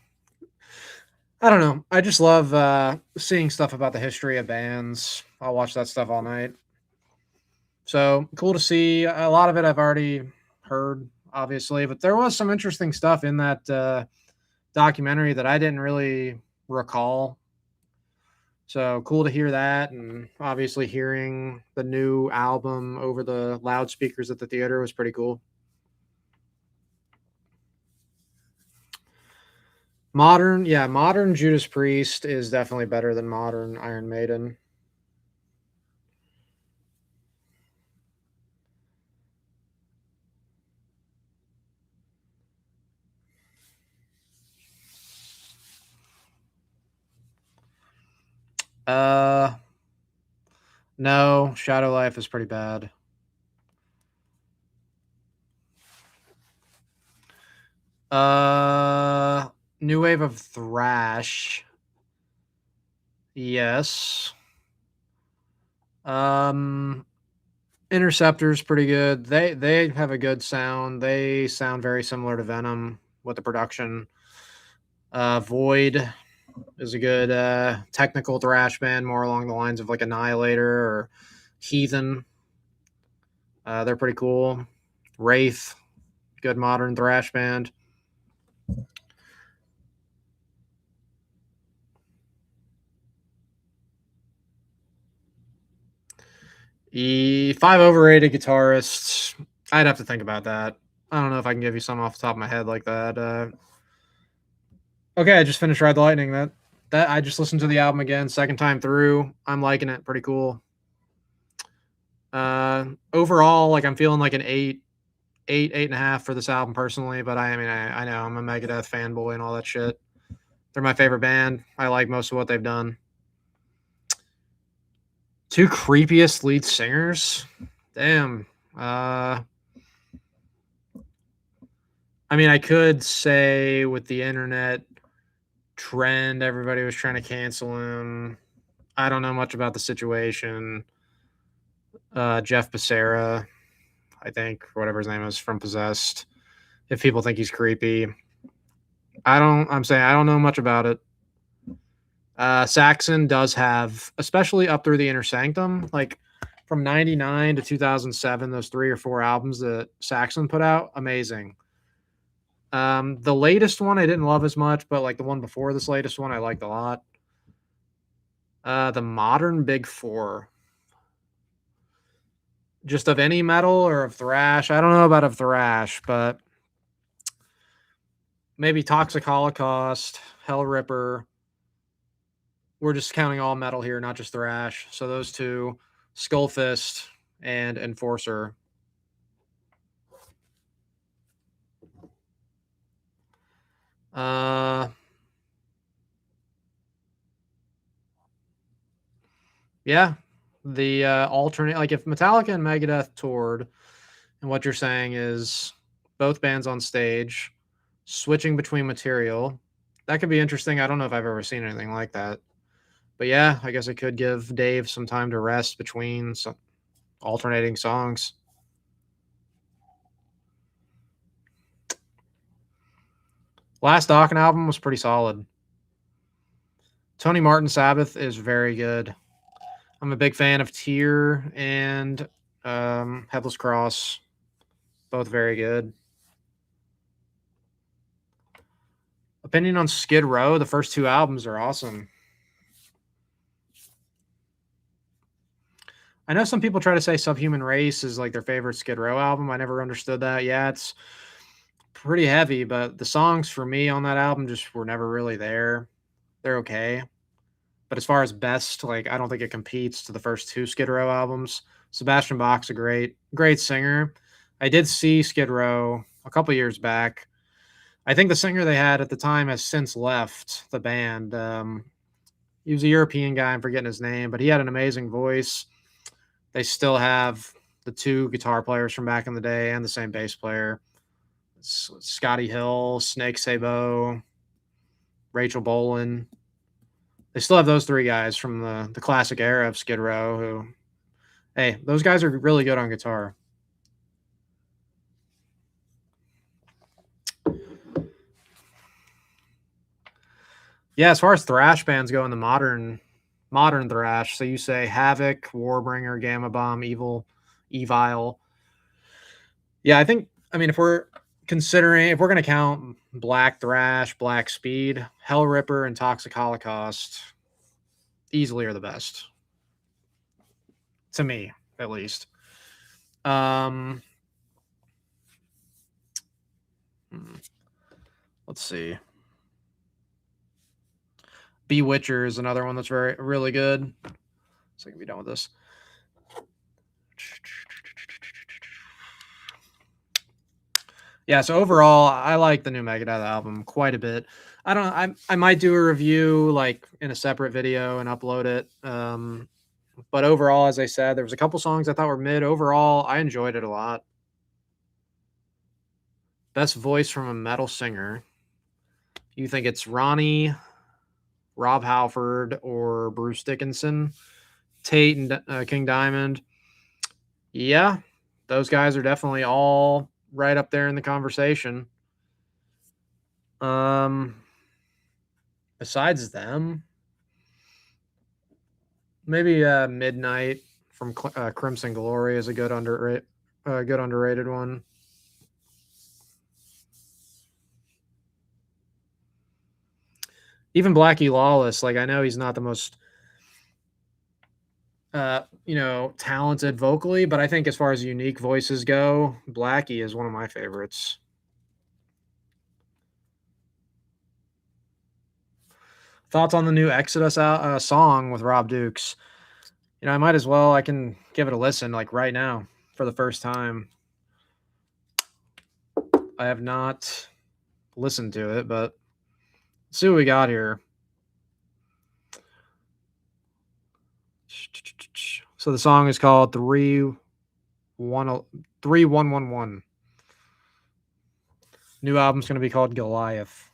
I don't know. I just love seeing stuff about the history of bands. I'll watch that stuff all night. So cool to see. A lot of it I've already heard, obviously, but there was some interesting stuff in that documentary that I didn't really recall. So cool to hear that, and obviously hearing the new album over the loudspeakers at the theater was pretty cool. Modern, yeah, modern Judas Priest is definitely better than modern Iron Maiden. Uh, no, Shadow Life is pretty bad. Uh, New wave of thrash. Yes. Um, Interceptor's pretty good. They have a good sound. They sound very similar to Venom with the production. Void is a good technical thrash band, more along the lines of like Annihilator or Heathen. They're pretty cool. Wraith, good modern thrash band. Five overrated guitarists. I'd have to think about that. I don't know if I can give you some off the top of my head like that. Okay, I just finished Ride the Lightning. That I just listened to the album again, second time through. I'm liking it. Pretty cool. Overall, like I'm feeling like an eight and a half for this album personally. But I mean, I know I'm a Megadeth fanboy and all that shit. They're my favorite band. I like most of what they've done. Two creepiest lead singers. Damn. I mean, I could say with the internet trend, everybody was trying to cancel him. I don't know much about the situation. Jeff Becerra, I think, whatever his name is, from Possessed. If people think he's creepy, I'm saying I don't know much about it. Saxon does have, especially up through the Inner Sanctum, like from 99 to 2007, those 3 or 4 albums that Saxon put out, amazing. The latest one I didn't love as much, but like the one before this latest one I liked a lot. The modern Big Four. Just of any metal or of thrash. I don't know about of thrash, but maybe Toxic Holocaust, Hell Ripper. We're just counting all metal here, not just thrash. So those two, Skullfist and Enforcer. Yeah, the alternate, like if Metallica and Megadeth toured, and what you're saying is both bands on stage switching between material, that could be interesting. I don't know if I've ever seen anything like that. But yeah, I guess I could give Dave some time to rest between some alternating songs. Last Dokken album was pretty solid. Tony Martin Sabbath is very good. I'm a big fan of Tear and Headless Cross. Both very good. Opinion on Skid Row, the first 2 albums are awesome. I know some people try to say Subhuman Race is like their favorite Skid Row album. I never understood that. Yeah, it's pretty heavy, but the songs for me on that album just were never really there. They're okay. But as far as best, like I don't think it competes to the first 2 Skid Row albums. Sebastian Bach's a great singer. I did see Skid Row a couple years back. I think the singer they had at the time has since left the band. He was a European guy. I'm forgetting his name, but he had an amazing voice. They still have the 2 guitar players from back in the day and the same bass player. It's Scotty Hill, Snake Sabo, Rachel Bolan. They still have those 3 guys from the classic era of Skid Row who, hey, those guys are really good on guitar. Yeah, as far as thrash bands go in the modern thrash, so you say Havoc, Warbringer, Gamma Bomb, Evil. Yeah, I mean if we're going to count Black Thrash, Black Speed, Hell Ripper, and Toxic Holocaust, easily are the best. To me, at least. Let's see. Bewitcher is another one that's really good. So I can be done with this. Yeah, so overall, I like the new Megadeth album quite a bit. I might do a review like in a separate video and upload it. But overall, as I said, there was a couple songs I thought were mid. Overall, I enjoyed it a lot. Best voice from a metal singer. You think it's Ronnie, Rob Halford, or Bruce Dickinson? Tate and King Diamond. Yeah, those guys are definitely all right up there in the conversation. Um, besides them, maybe Midnight from Crimson Glory is a good underrated one. Even Blackie Lawless, like I know he's not the most talented vocally, but I think as far as unique voices go, Blackie is one of my favorites. Thoughts on the new Exodus song with Rob Dukes? I might as well. I can give it a listen like right now for the first time. I have not listened to it, but let's see what we got here. So the song is called 3111. New album's going to be called Goliath.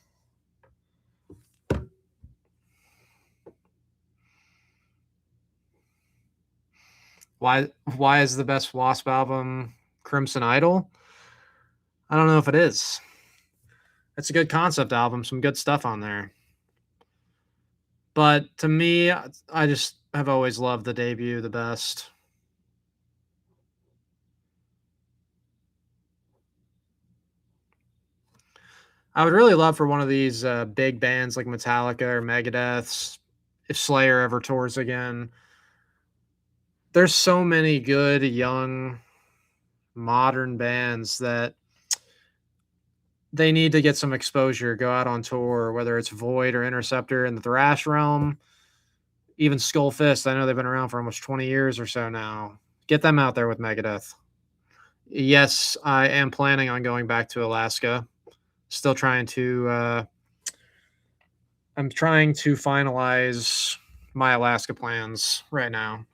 Why is the best Wasp album Crimson Idol? I don't know if it is. It's a good concept album, some good stuff on there. But to me, I just have always loved the debut the best. I would really love for one of these big bands like Metallica or Megadeth, if Slayer ever tours again. There's so many good young modern bands that they need to get some exposure, go out on tour, whether it's Void or Interceptor in the thrash realm, even Skullfist. I know they've been around for almost 20 years or so now. Get them out there with Megadeth. Yes, I am planning on going back to Alaska. Still trying to I'm trying to finalize my Alaska plans right now.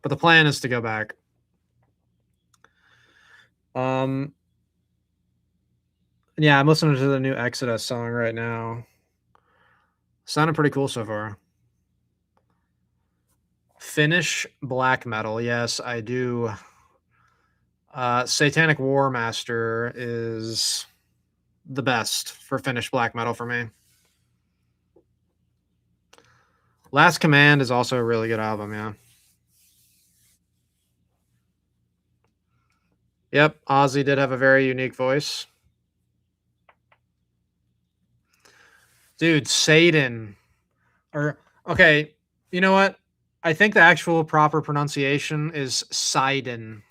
But the plan is to go back. Um yeah, I'm listening to the new Exodus song right now. Sounded pretty cool so far. Finnish black metal. Yes, I do. Satanic War Master is the best for Finnish black metal for me. Last Command is also a really good album, yeah. Yep, Ozzy did have a very unique voice. Dude, Satan. Or okay, you know what? I think the actual proper pronunciation is Sidon.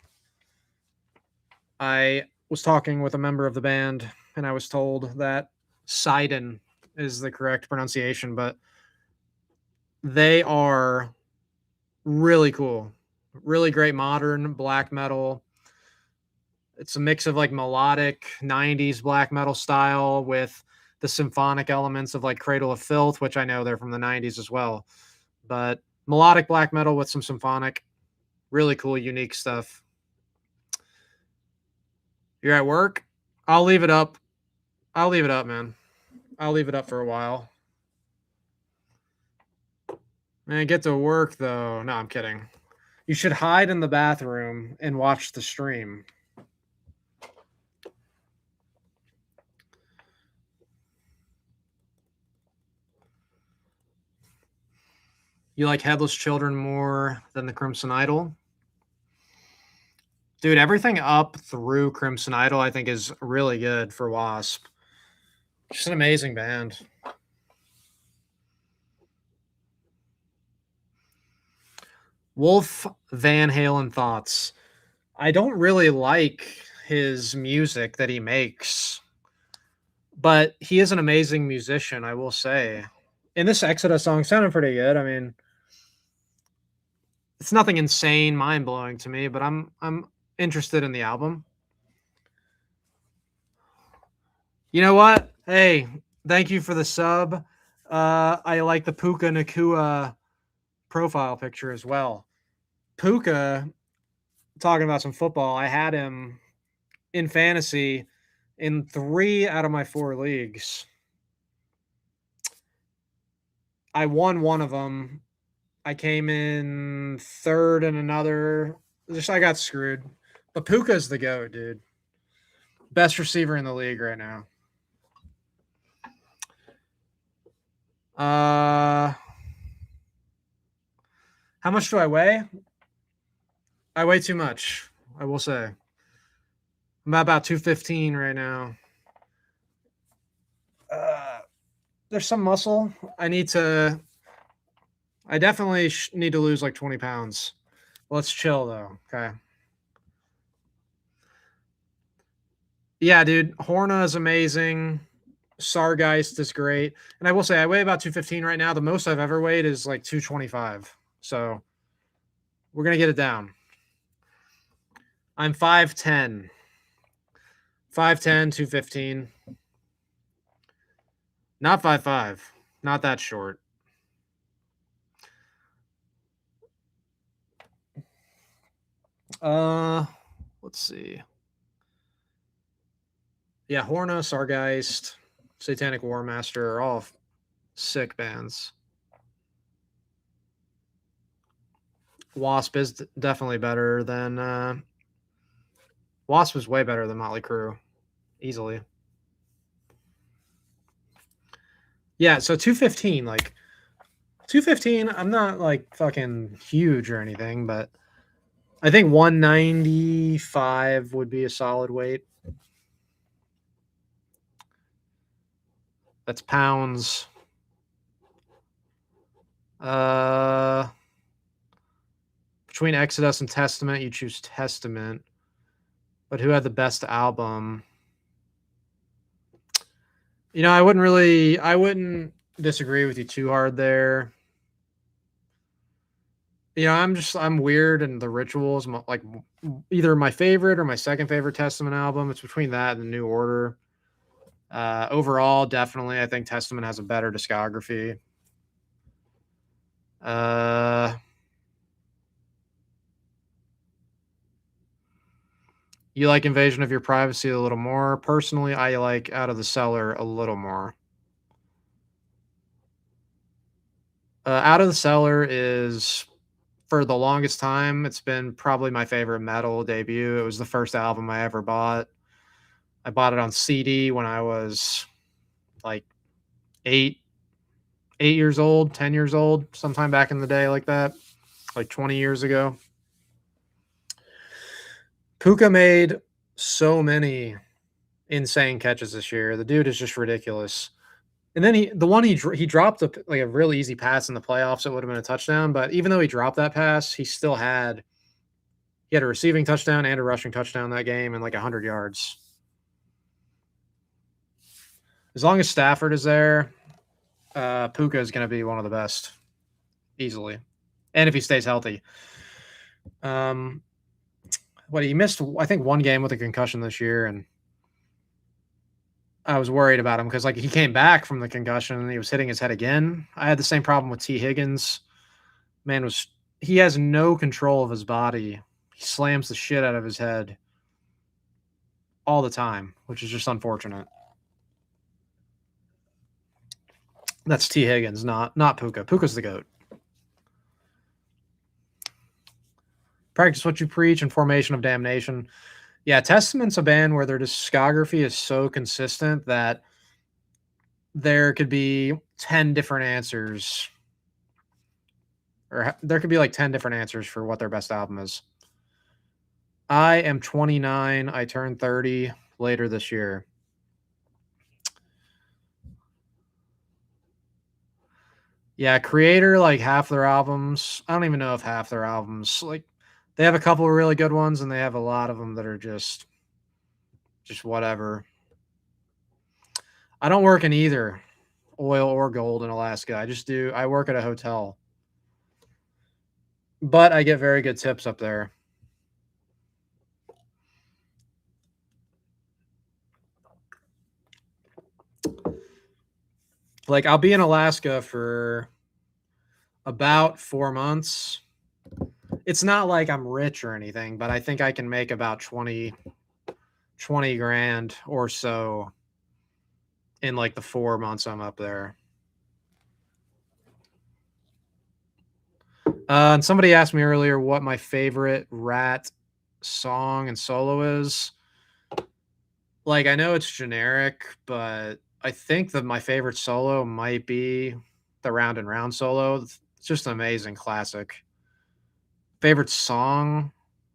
I was talking with a member of the band and I was told that Sidon is the correct pronunciation, but they are really cool. Really great modern black metal. It's a mix of like melodic 90s black metal style with the symphonic elements of like Cradle of Filth, which I know they're from the 90s as well. But melodic black metal with some symphonic, really cool, unique stuff. You're at work? I'll leave it up. I'll leave it up, man. I'll leave it up for a while. Man, get to work though. No, I'm kidding. You should hide in the bathroom and watch the stream. You like Headless Children more than the Crimson Idol? Dude, everything up through Crimson Idol I think is really good for Wasp. Just an amazing band. Wolf Van Halen thoughts. I don't really like his music that he makes, but he is an amazing musician, I will say. And this Exodus song sounded pretty good. I mean, it's nothing insane, mind blowing to me, but I'm interested in the album. You know what? Hey, thank you for the sub. I like the Puka Nakua profile picture as well. Puka, talking about some football, I had him in fantasy in 3 out of my 4 leagues. I won one of them. I came in third in another. Just I got screwed. But Puka's the GOAT, dude. Best receiver in the league right now. How much do I weigh? I weigh too much, I will say. I'm at about 215 right now. There's some muscle. I definitely need to lose like 20 pounds. Let's chill though. Okay. Yeah, dude. Horna is amazing. Sargeist is great. And I will say I weigh about 215 right now. The most I've ever weighed is like 225. So we're going to get it down. I'm 5'10. 5'10, 215. Not 5'5. Not that short. Let's see. Yeah, Horna, Sargeist, Satanic War Master are all sick bands. Wasp is definitely better than Wasp is way better than Motley Crue, easily. Yeah, so 215, like 215, I'm not like fucking huge or anything, but I think 195 would be a solid weight. That's pounds. Between Exodus and Testament, you choose Testament. But who had the best album? You know, I wouldn't disagree with you too hard there. You know, I'm weird, and the Rituals, like either my favorite or my second favorite Testament album. It's between that and the New Order. Overall, definitely, I think Testament has a better discography. You like Invasion of Your Privacy a little more. Personally, I like Out of the Cellar a little more. Out of the Cellar is, for the longest time, it's been probably my favorite metal debut. It was the first album I ever bought. I bought it on CD when I was like 8 years old, 10 years old, sometime back in the day like that, like 20 years ago. Puka made so many insane catches this year. The dude is just ridiculous. And then he dropped a really easy pass in the playoffs. It would have been a touchdown, but even though he dropped that pass, he had a receiving touchdown and a rushing touchdown that game and like 100 yards. As long as Stafford is there, Puka is going to be one of the best, easily, and if he stays healthy. He missed, I think, one game with a concussion this year, and I was worried about him because like he came back from the concussion and he was hitting his head again. I had the same problem with T. Higgins. He has no control of his body. He slams the shit out of his head all the time, which is just unfortunate. That's T. Higgins, not Puka. Puka's the GOAT. Practice what you preach and Formation of Damnation. Yeah, Testament's a band where their discography is so consistent that there could be 10 different answers, or there could be like 10 different answers for what their best album is. I am 29. I turn 30 later this year. Yeah, Creator, like half their albums, I don't even know if half their albums, like they have a couple of really good ones and they have a lot of them that are just whatever. I don't work in either oil or gold in Alaska. I work at a hotel. But I get very good tips up there. Like I'll be in Alaska for about 4 months. It's not like I'm rich or anything, but I think I can make about 20 grand or so in like the 4 months I'm up there. And somebody asked me earlier what my favorite Rat song and solo is. Like, I know it's generic, but I think that my favorite solo might be the Round and Round solo. It's just an amazing classic. Favorite song?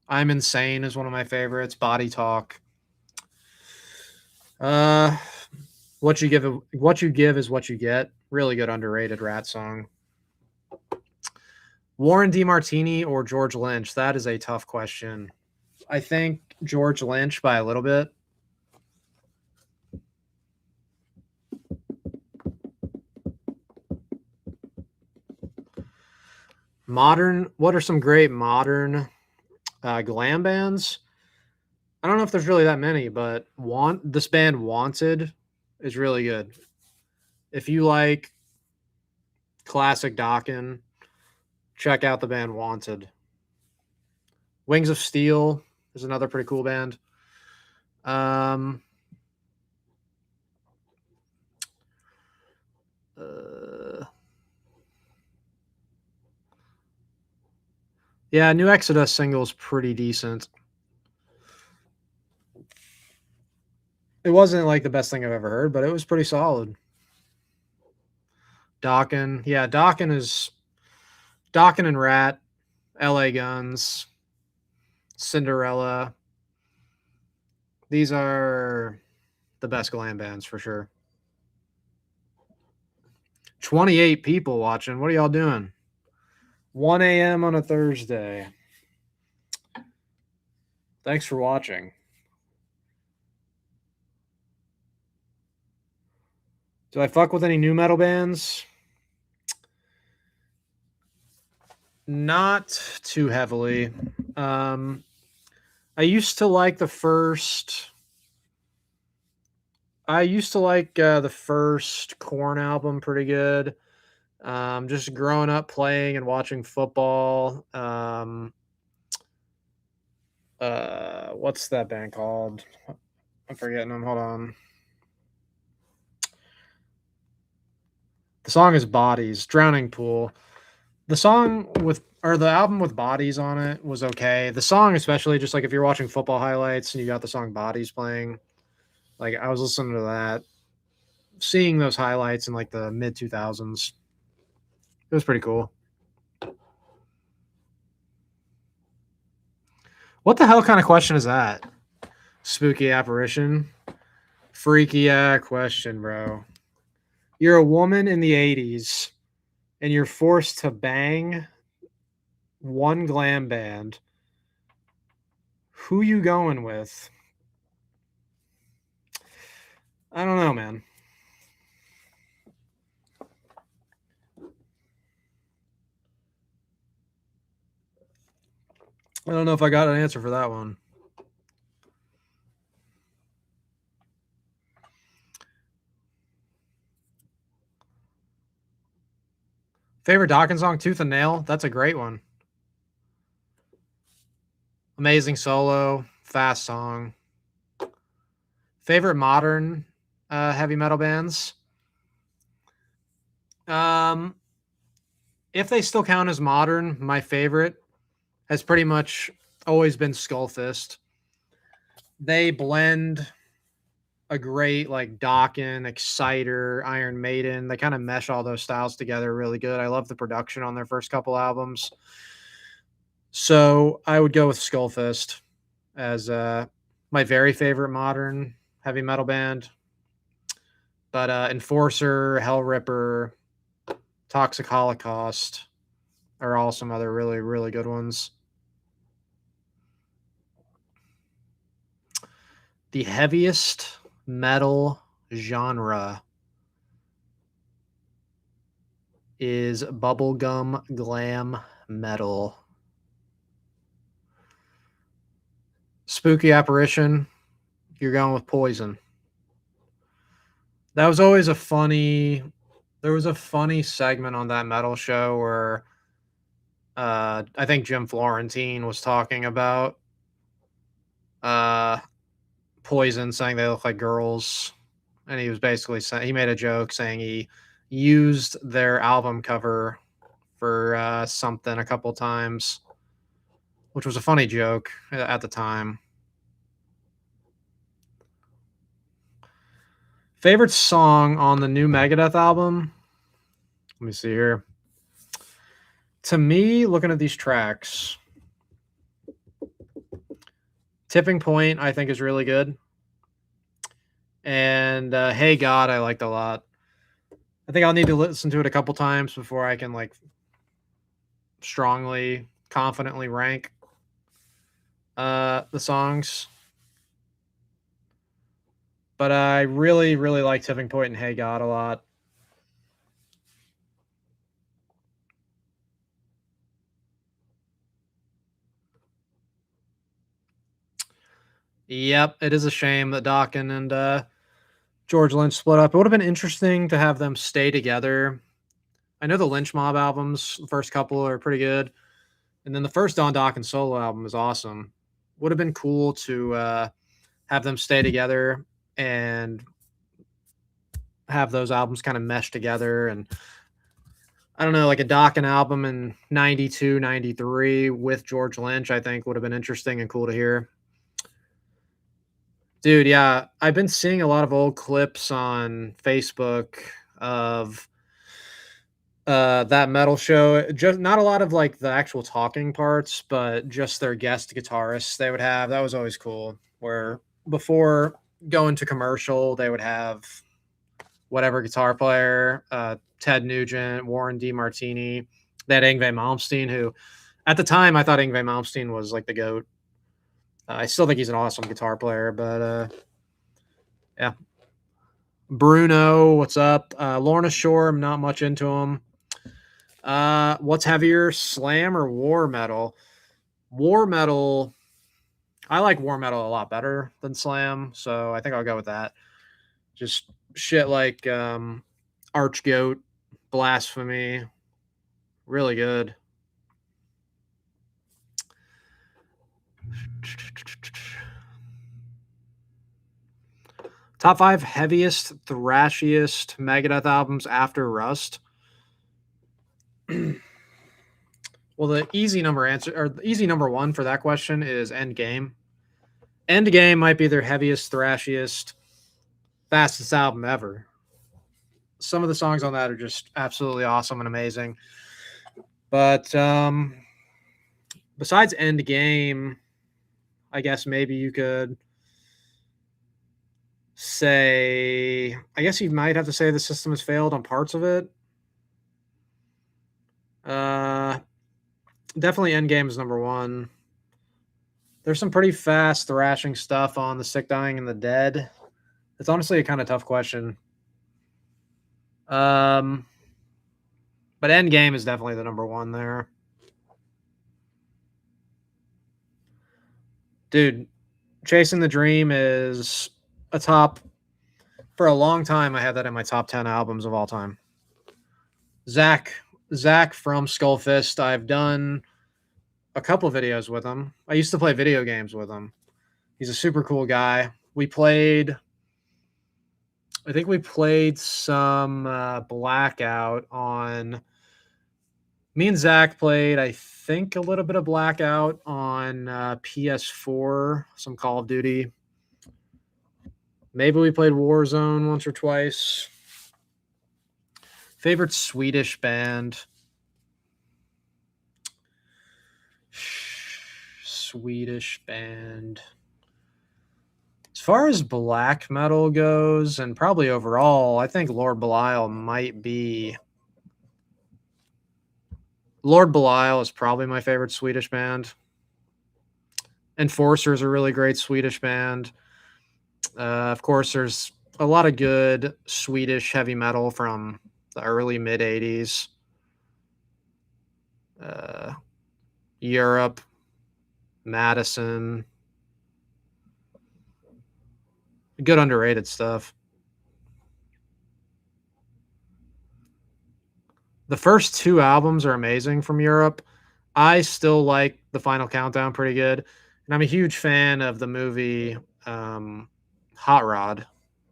I'm Insane is one of my favorites. Body Talk. Uh, what you give is what you get. Really good underrated Rat song. Warren DeMartini or George Lynch? That is a tough question. I think George Lynch by a little bit. Modern. What are some great modern glam bands? I don't know if there's really that many, but this band Wanted is really good. If you like classic Dokken, check out the band Wanted. Wings of Steel is another pretty cool band. Um, uh, yeah, New Exodus single is pretty decent. It wasn't like the best thing I've ever heard, but it was pretty solid. Dokken, yeah, Dokken and Rat, L.A. Guns, Cinderella. These are the best glam bands for sure. 28 people watching. What are y'all doing? 1 a.m. on a Thursday. Thanks for watching. Do I fuck with any new metal bands? Not too heavily. I used to like the first. I used to like the first Korn album pretty good. Just growing up playing and watching football. What's that band called? I'm forgetting them. Hold on. The song is Bodies, Drowning Pool. The song with or the album with Bodies on it was okay. The song, especially, just like if you're watching football highlights and you got the song Bodies playing, like I was listening to that, seeing those highlights in like the mid 2000s. It was pretty cool. What the hell kind of question is that? Spooky apparition? Freaky question, bro. You're a woman in the 80s and you're forced to bang one glam band. Who you going with? I don't know, man. I don't know if I got an answer for that one. Favorite Dawkins song, Tooth and Nail? That's a great one. Amazing solo, fast song. Favorite modern heavy metal bands? If they still count as modern, my favorite has pretty much always been Skullfist. They blend a great like Dokken, Exciter, Iron Maiden. They kind of mesh all those styles together really good. I love the production on their first couple albums. So I would go with Skullfist as my very favorite modern heavy metal band. But Enforcer, Hell Ripper, Toxic Holocaust are all some other really, really good ones. The heaviest metal genre is bubblegum glam metal. Spooky apparition, you're going with Poison. That was always a funny. There was a funny segment on that metal show where I think Jim Florentine was talking about Poison, saying they look like girls, and he was basically saying he made a joke saying he used their album cover for something a couple times, which was a funny joke at the time. Favorite song on the new Megadeth album? Let me see here. To me, looking at these tracks, Tipping Point I think is really good, and Hey God I liked a lot. I think I'll need to listen to it a couple times before I can like strongly, confidently rank the songs. But I really, really like Tipping Point and Hey God a lot. Yep, it is a shame that Dokken and George Lynch split up. It would have been interesting to have them stay together. I know the Lynch Mob albums, the first couple are pretty good, and then the first Don Dokken solo album is awesome. Would have been cool to have them stay together and have those albums kind of mesh together. And I don't know, like a Dokken album in 92, 93 with George Lynch, I think would have been interesting and cool to hear. Dude, yeah, I've been seeing a lot of old clips on Facebook of that metal show. Just not a lot of like the actual talking parts, but just their guest guitarists they would have. That was always cool. Where before going to commercial, they would have whatever guitar player, Ted Nugent, Warren DeMartini, they had Yngwie Malmsteen, who at the time I thought Yngwie Malmsteen was like the GOAT. I still think he's an awesome guitar player, but yeah. Bruno, what's up? Lorna Shore, I'm not much into him. What's heavier, slam or war metal? War metal, I like war metal a lot better than slam, so I think I'll go with that. Just shit like Archgoat, Blasphemy, really good. Top 5 heaviest, thrashiest Megadeth albums after Rust. Well, the easy number one for that question is Endgame. Endgame might be their heaviest, thrashiest, fastest album ever. Some of the songs on that are just absolutely awesome and amazing. But besides Endgame, I guess maybe you could say, I guess you might have to say the system has failed on parts of it. Definitely Endgame is number one. There's some pretty fast thrashing stuff on the Sick, Dying, and the Dead. It's honestly a kind of tough question. But Endgame is definitely the number one there. Dude, Chasing the Dream is a top. For a long time, I had that in my top 10 albums of all time. Zach from Skullfist, I've done a couple videos with him. I used to play video games with him. He's a super cool guy. I think we played some Blackout on. Me and Zach played, I think, a little bit of Blackout on PS4, some Call of Duty. Maybe we played Warzone once or twice. Favorite Swedish band? Swedish band. As far as black metal goes, and probably overall, I think Lord Belial might be. Lord Belial is probably my favorite Swedish band. Enforcer is a really great Swedish band. Of course, there's a lot of good Swedish heavy metal from the early mid 80s. Europe, Madison. Good underrated stuff. The first two albums are amazing from Europe. I still like The Final Countdown pretty good. And I'm a huge fan of the movie Hot Rod,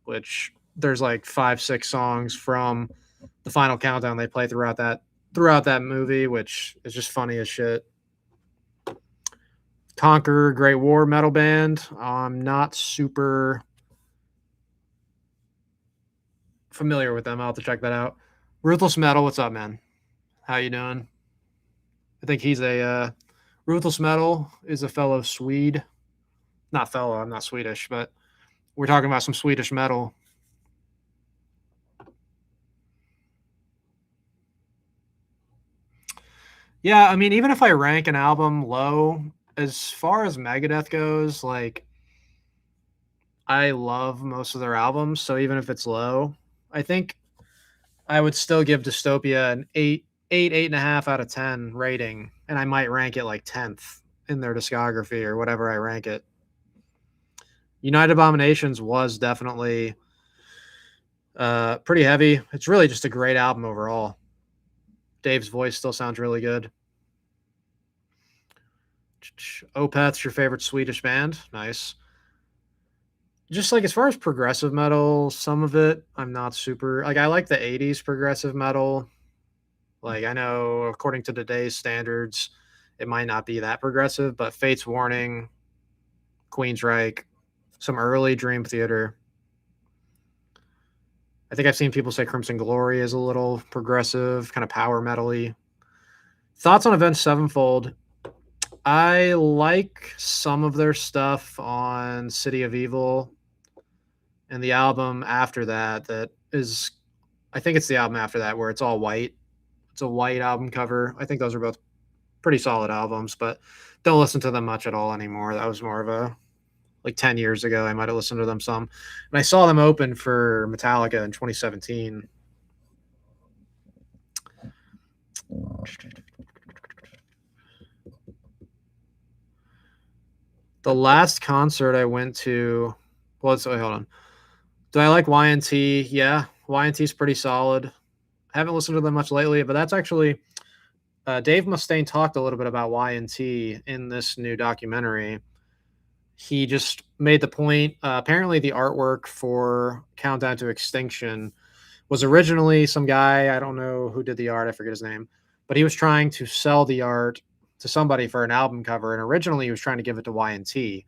which there's like 5, 6 songs from The Final Countdown they play throughout that throughout that movie, which is just funny as shit. Conquer, Great War metal band. I'm not super familiar with them. I'll have to check that out. Ruthless Metal, what's up, man? How you doing? I think he's a Ruthless Metal is a fellow Swede. Not fellow, I'm not Swedish, but we're talking about some Swedish metal. Yeah, I mean, even if I rank an album low, as far as Megadeth goes, like I love most of their albums, so even if it's low, I think I would still give Dystopia an 8.5 out of 10 rating, and I might rank it like 10th in their discography or whatever I rank it. United Abominations was definitely pretty heavy. It's really just a great album overall. Dave's voice still sounds really good. Opeth's your favorite Swedish band? Nice. Just like as far as progressive metal, some of it I'm not super like. I like the 80s progressive metal. Like I know according to today's standards, it might not be that progressive, but Fate's Warning, Queensryche, some early Dream Theater. I think I've seen people say Crimson Glory is a little progressive, kind of power metal-y. Thoughts on Avenged Sevenfold? I like some of their stuff on City of Evil and the album after that. That is, I think it's the album after that where it's all white. It's a white album cover. I think those are both pretty solid albums, but don't listen to them much at all anymore. That was more of a like 10 years ago. I might have listened to them some. And I saw them open for Metallica in 2017. The last concert I went to, well, wait, hold on. Do I like YNT? Yeah, YNT is pretty solid. Haven't listened to them much lately, but that's actually Dave Mustaine talked a little bit about YNT in this new documentary. He just made the point. Apparently, the artwork for Countdown to Extinction was originally some guy. I don't know who did the art. I forget his name, but he was trying to sell the art to somebody for an album cover, and originally he was trying to give it to YNT.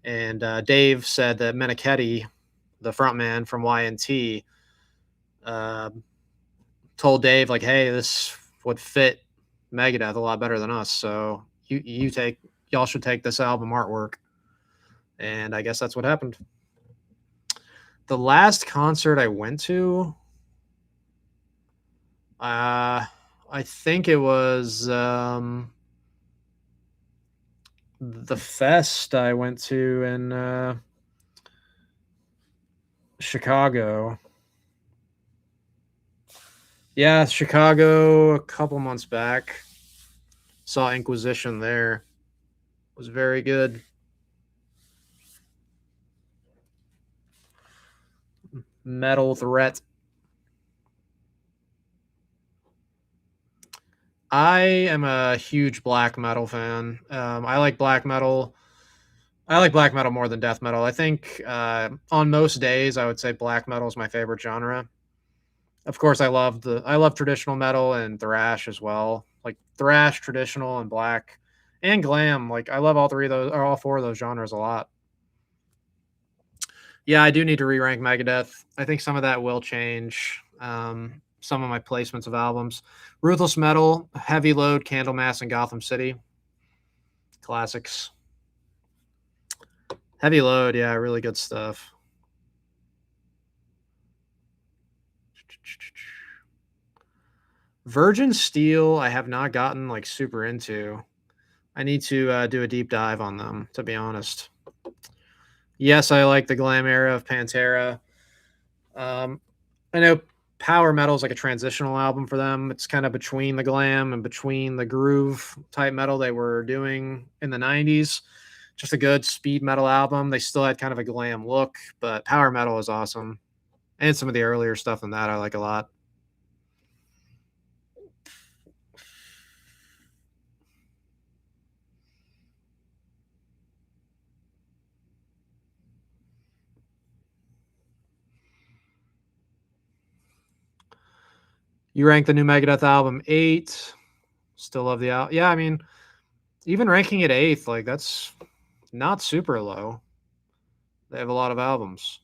And Dave said that Meniketti, the frontman from YNT, uh, told Dave like, "Hey, this would fit Megadeth a lot better than us. So y'all should take this album artwork." And I guess that's what happened. The last concert I went to, I think it was the fest I went to in Chicago. Yeah, Chicago a couple months back. Saw Inquisition there. It was very good. Metal Threat. I am a huge black metal fan. I like black metal. I like black metal more than death metal. I think on most days, I would say black metal is my favorite genre. Of course, I love traditional metal and thrash as well. Like thrash, traditional, and black, and glam. Like I love all three of those, or all four of those genres a lot. Yeah, I do need to re-rank Megadeth. I think some of that will change. Some of my placements of albums. Ruthless Metal, Heavy Load, Candlemass, and Gotham City. Classics. Heavy Load, yeah, really good stuff. Virgin Steel, I have not gotten like super into. I need to do a deep dive on them, to be honest. Yes, I like the glam era of Pantera. Um, I know power metal is like a transitional album for them. It's kind of between the glam and between the groove type metal they were doing in the 90s. Just a good speed metal album. They still had kind of a glam look, but power metal is awesome. And some of the earlier stuff than that I like a lot. You rank the new Megadeth album 8. Still love the album. Yeah, I mean, even ranking it 8th, like that's not super low. They have a lot of albums.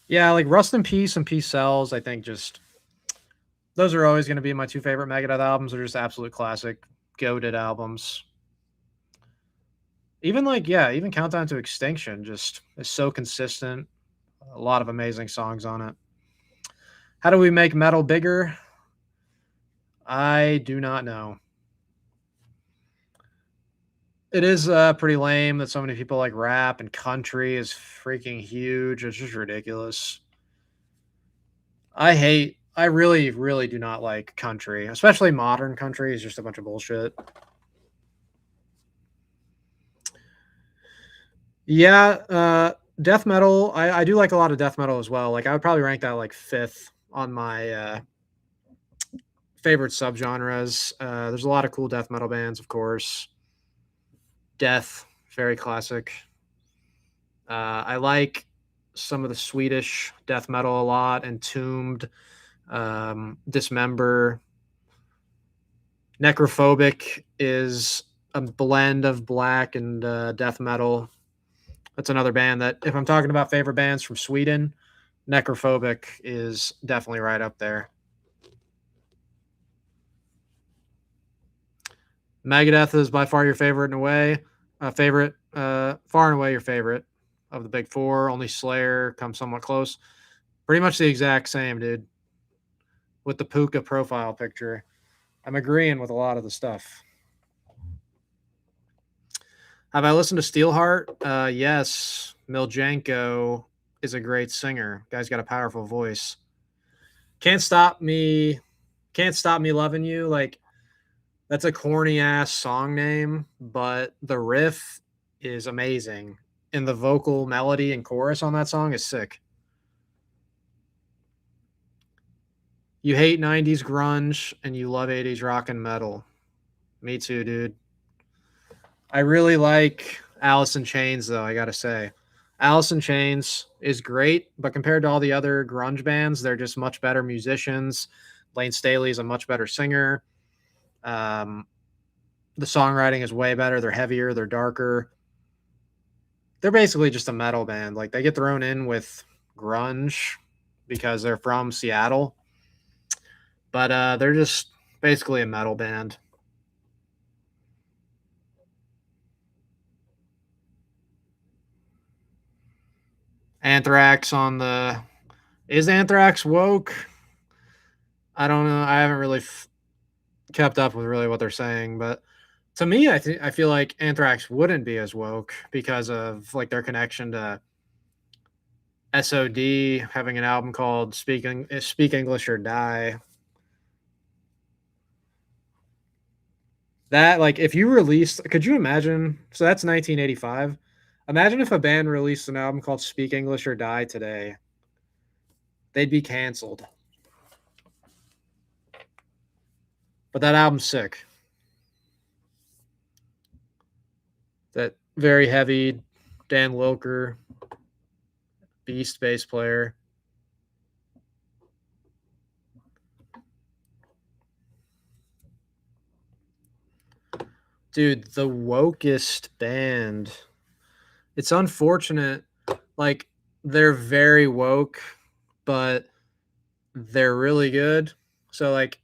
Yeah, like Rust in Peace and Peace Sells, I think just those are always going to be my two favorite Megadeth albums. They're just absolute classic, goated albums. Even like, yeah, even Countdown to Extinction just is so consistent. A lot of amazing songs on it. How do we make metal bigger? I do not know. It is pretty lame that so many people like rap and country is freaking huge. It's just ridiculous. I really, really do not like country, especially modern country. Is just a bunch of bullshit. Yeah, death metal. I do like a lot of death metal as well. Like I would probably rank that like fifth on my favorite subgenres. There's a lot of cool death metal bands, of course. Death, very classic. I like some of the Swedish death metal a lot. Entombed, Dismember, Necrophobic is a blend of black and death metal. That's another band that, if I'm talking about favorite bands from Sweden, Necrophobic is definitely right up there. Megadeth is by far your favorite in a way. Far and away your favorite of the big four. Only Slayer comes somewhat close. Pretty much the exact same, dude. With the Puka profile picture, I'm agreeing with a lot of the stuff. Have I listened to Steelheart? Yes. Miljanko is a great singer. Guy's got a powerful voice. Can't stop me. Can't stop me loving you. Like that's a corny ass song name, but the riff is amazing. And the vocal melody and chorus on that song is sick. You hate 90s grunge and you love 80s rock and metal. Me too, dude. I really like Alice in Chains, though, I gotta say. Alice in Chains is great, but compared to all the other grunge bands, they're just much better musicians. Lane Staley is a much better singer. Um, the songwriting is way better. They're heavier, they're darker. They're basically just a metal band. Like they get thrown in with grunge because they're from Seattle, but they're just basically a metal band. Anthrax on the is Anthrax woke? I don't know. I haven't really kept up with really what they're saying, but to me, I feel like Anthrax wouldn't be as woke because of like their connection to SOD having an album called Speak English or Die. That like if you released, could you imagine? So that's 1985. Imagine if a band released an album called Speak English or Die today. They'd be canceled. But that album's sick. That very heavy Dan Wilker, beast bass player. Dude, the wokest band. It's unfortunate. Like, they're very woke, but they're really good. So, like,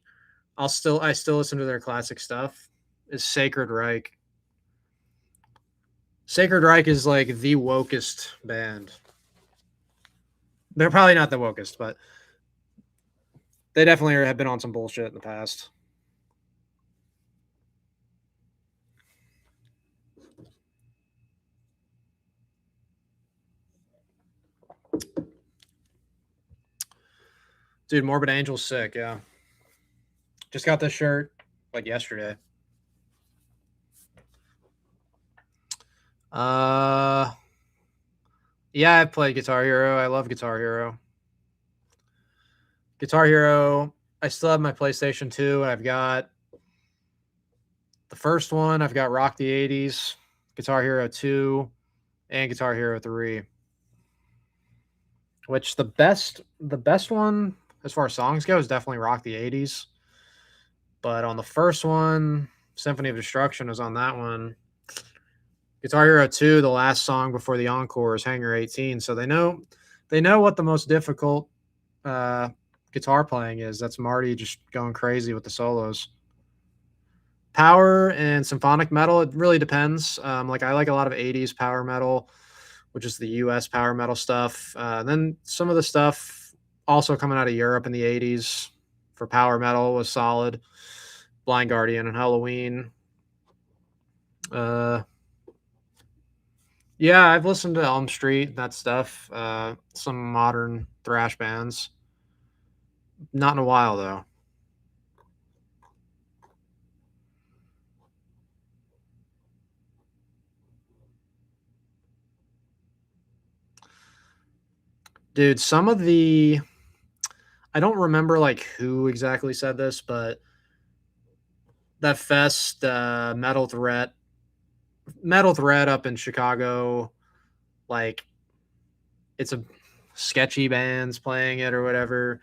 I still listen to their classic stuff. Is Sacred Reich. Sacred Reich is like the wokest band. They're probably not the wokest, but they definitely have been on some bullshit in the past. Dude, Morbid Angel's sick, yeah. Just got this shirt like yesterday. Uh yeah, I played Guitar Hero. I love Guitar Hero. Guitar Hero, I still have my PlayStation 2 and I've got The first one, I've got Rock the 80s, Guitar Hero 2, and Guitar Hero 3. Which the best one as far as songs go is definitely Rock the 80s. But on the first one, Symphony of Destruction is on that one. Guitar Hero 2, the last song before the encore is Hangar 18, so they know what the most difficult uh, guitar playing is. That's Marty just going crazy with the solos. Power and symphonic metal, it really depends. Like I like a lot of 80s power metal, which is the US power metal stuff. Then some of the stuff also coming out of Europe in the 80s for power metal was solid. Blind Guardian and Halloween. Uh, yeah, I've listened to Elm Street, that stuff. Some modern thrash bands. Not in a while though. Dude, some of the I don't remember like who exactly said this, but that fest, Metal Threat up in Chicago, like it's a sketchy bands playing it or whatever.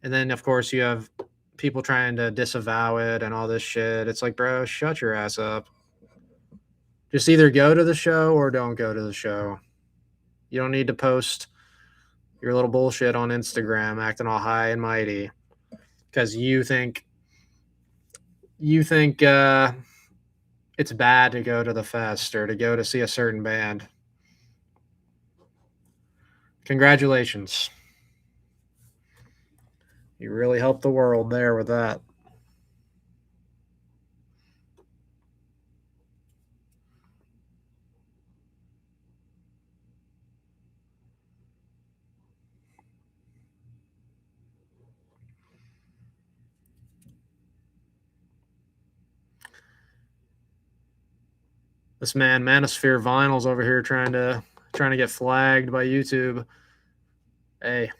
And then of course you have people trying to disavow it and all this shit. It's like, bro, shut your ass up. Just either go to the show or don't go to the show. You don't need to post your little bullshit on Instagram acting all high and mighty because you think it's bad to go to the fest or to go to see a certain band. Congratulations. You really helped the world there with that. This man, Manosphere Vinyl's over here trying to get flagged by YouTube. Hey,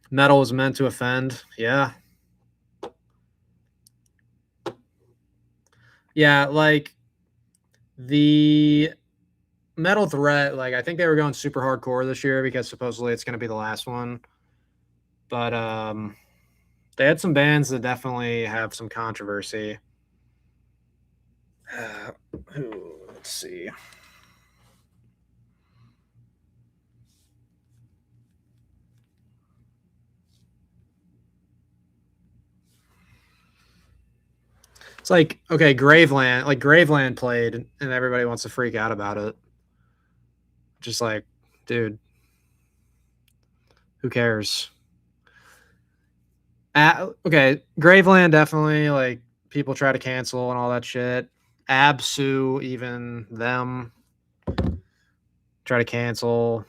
metal is meant to offend. Yeah. Yeah, like the Metal Threat, like I think they were going super hardcore this year because supposedly it's going to be the last one. But they had some bands that definitely have some controversy. Uh, let's see. It's like, okay, Graveland, like Graveland played and everybody wants to freak out about it. Just like, dude, who cares? Okay, Graveland definitely like people try to cancel and all that shit. Absu, even them try to cancel.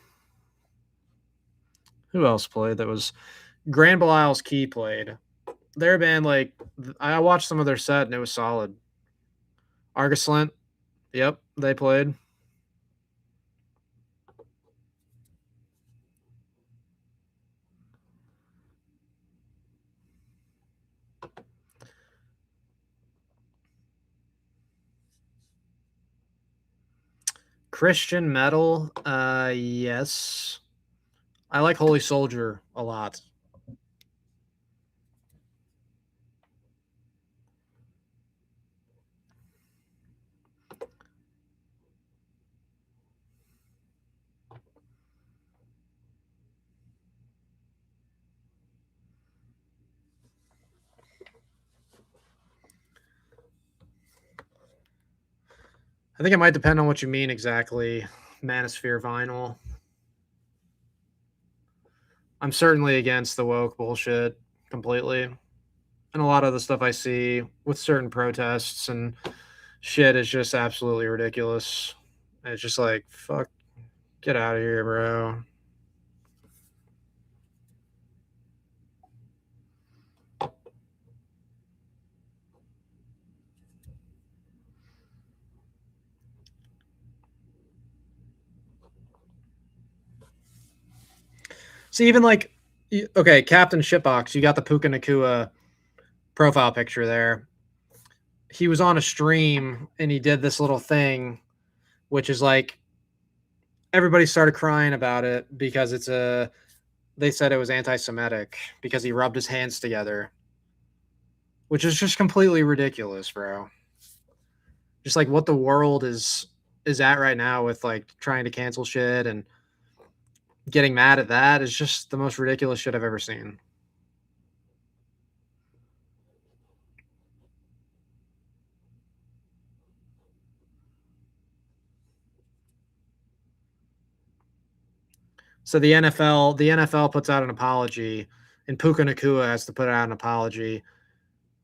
Who else played that was Grand Belial's Key played? Their band, like I watched some of their set and it was solid. Argoslint, yep, they played. Christian metal, yes. I like Holy Soldier a lot. I think it might depend on what you mean exactly. Manosphere vinyl. I'm certainly against the woke bullshit completely. And a lot of the stuff I see with certain protests and shit is just absolutely ridiculous. And it's just like, fuck, get out of here, bro. See, even like, okay, Captain Shitbox, you got the Puka Nakua profile picture there. he was on a stream and he did this little thing, which is like everybody started crying about it because they said it was anti-Semitic because he rubbed his hands together, which is just completely ridiculous, bro. Just like what the world is at right now with like trying to cancel shit and getting mad at that is just the most ridiculous shit I've ever seen. So the NFL puts out an apology, and Puka Nakua has to put out an apology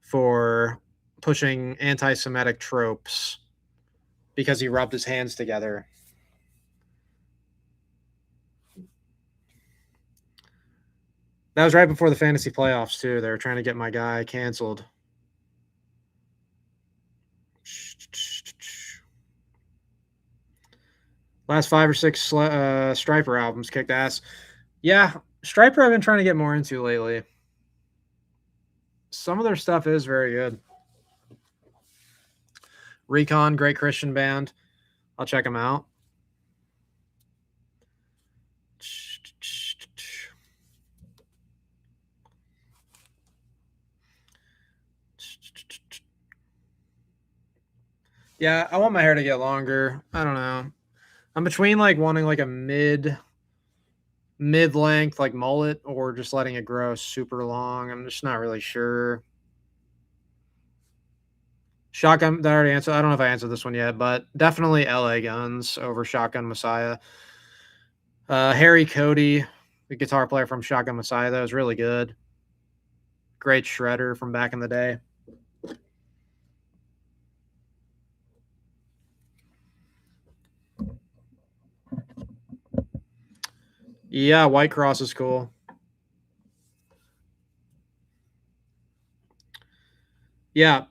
for pushing anti-Semitic tropes because he rubbed his hands together. That was right before the fantasy playoffs too. They were trying to get my guy canceled. Last 5 or 6 Striper albums kicked ass. Yeah, Striper I've been trying to get more into lately. Some of their stuff is very good. Recon, great Christian band. I'll check them out. Yeah, I want my hair to get longer. I don't know. I'm between like wanting like a mid length like mullet or just letting it grow super long. I'm just not really sure. Shotgun that I already answered. I don't know if I answered this one yet, but definitely LA Guns over Shotgun Messiah. Harry Cody, the guitar player from Shotgun Messiah, that was really good. Great shredder from back in the day. Yeah, White Cross is cool. Yeah,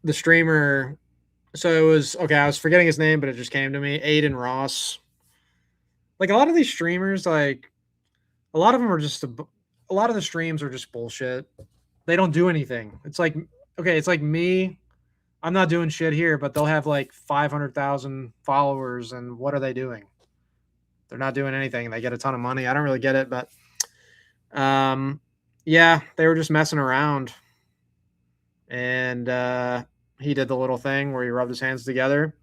the streamer. So it was okay. I was forgetting his name, but it just came to me. Aiden Ross. Like a lot of these streamers, like a lot of them are just a lot of the streams are just bullshit. They don't do anything. It's like okay, it's like me. I'm not doing shit here, but they'll have like 500,000 followers, and what are they doing? They're not doing anything. They get a ton of money. I don't really get it, but um, yeah, they were just messing around, and he did the little thing where he rubbed his hands together,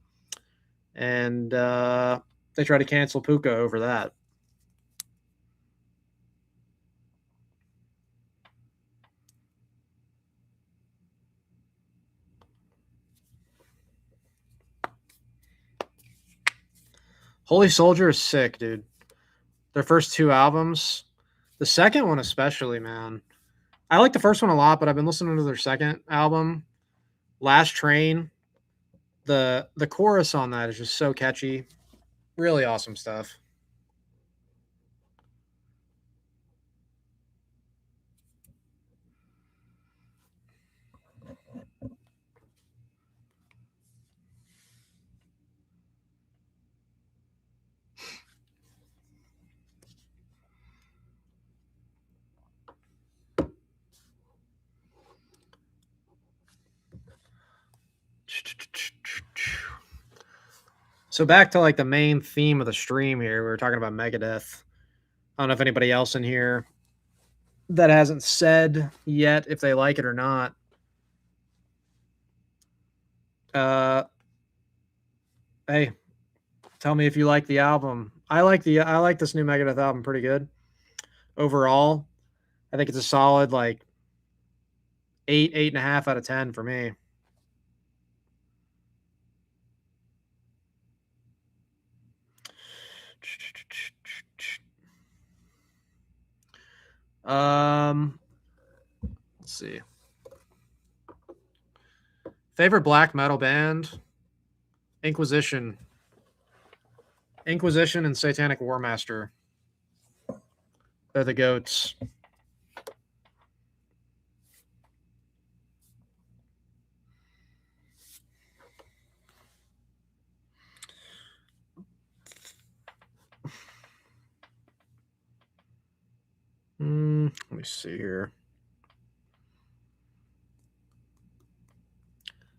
and they tried to cancel Puka over that. Holy Soldier is sick, dude. Their first 2 albums, the second one especially, man. I like the first one a lot, but I've been listening to their second album, Last Train. The chorus on that is just so catchy. Really awesome stuff. So back to like the main theme of the stream here. We were talking about Megadeth. I don't know if anybody else in here that hasn't said yet if they like it or not. Uh, hey, tell me if you like the album. I like this new Megadeth album pretty good overall. I think it's a solid like 8.5 out of 10 for me. Let's see. Favorite black metal band? Inquisition. Inquisition and Satanic Warmaster. They're the goats. Let me see here.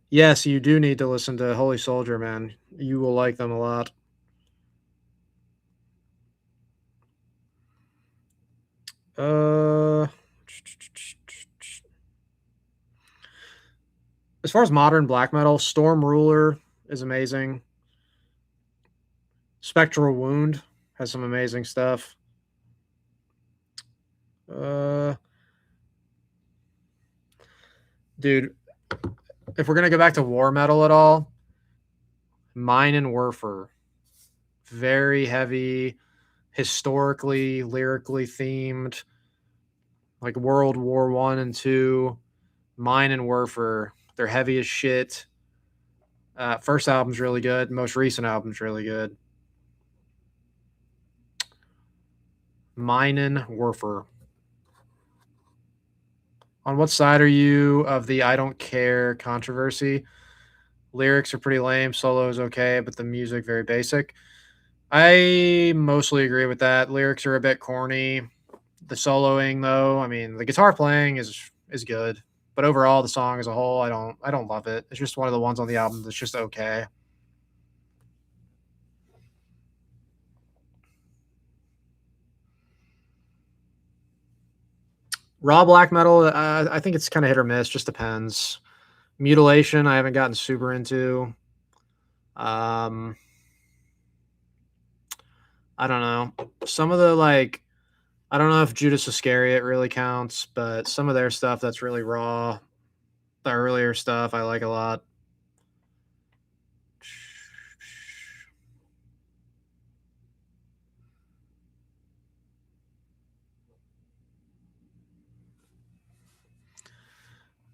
Yes, you do need to listen to Holy Soldier, man. You will like them a lot. Uh, as far as modern black metal, Storm Ruler is amazing. Spectral Wound has some amazing stuff. Uh, dude, if we're gonna go back to war metal at all, Mine and Werfer, very heavy, historically, lyrically themed, like World War One and Two. Mine and Werfer, they're heavy as shit. First album's really good. Most recent album's really good. Mine and Werfer. On what side are you of the I don't care controversy? Lyrics are pretty lame, solo is okay, but the music very basic. I mostly agree with that. Lyrics are a bit corny. The soloing though, I mean, the guitar playing is good, but overall the song as a whole, I don't love it. It's just one of the ones on the album that's just okay. Raw black metal, I think it's kind of hit or miss, just depends. Mutilation, I haven't gotten super into. Um, I don't know. Some of the like, I don't know if Judas Iscariot really counts, but some of their stuff that's really raw, the earlier stuff, I like a lot.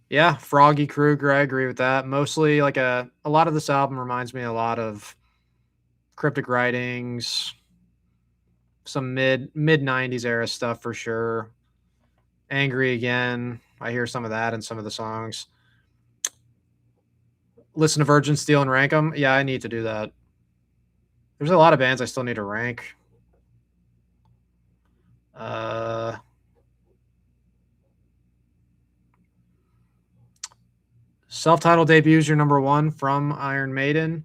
Yeah, Froggy Krueger, I agree with that. Mostly like a lot of this album reminds me a lot of Cryptic Writings, some mid 90s era stuff for sure. Angry Again, I hear some of that in some of the songs. Listen to Virgin Steel and rank them. Yeah, I need to do that. There's a lot of bands I still need to rank. Uh, Self-titled debuts your number one from Iron Maiden.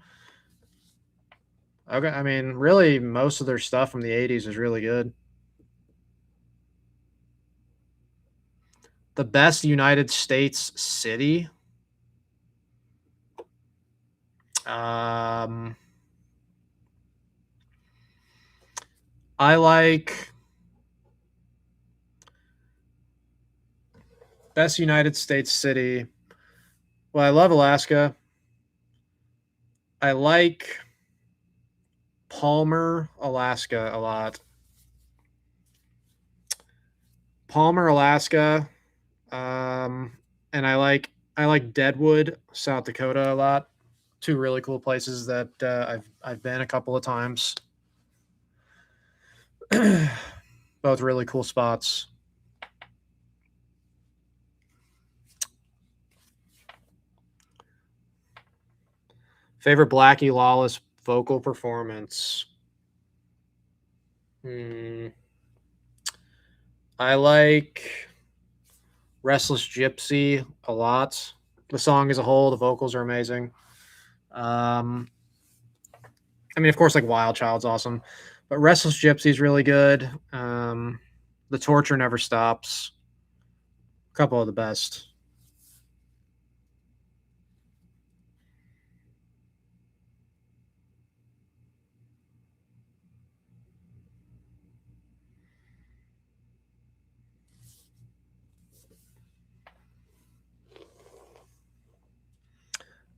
Okay, I mean, really, most of their stuff from the '80s is really good. The best United States city. Um, I like best United States city. Well, I love Alaska. I like Palmer, Alaska a lot. Palmer, Alaska, and I like Deadwood, South Dakota a lot. Two really cool places that I've been a couple of times. Both really cool spots. Favorite Blackie Lawless vocal performance. Hmm. I like Restless Gypsy a lot. The song as a whole, the vocals are amazing. Um, I mean, of course, like Wild Child's awesome, but Restless Gypsy's really good. The Torture Never Stops. A couple of the best.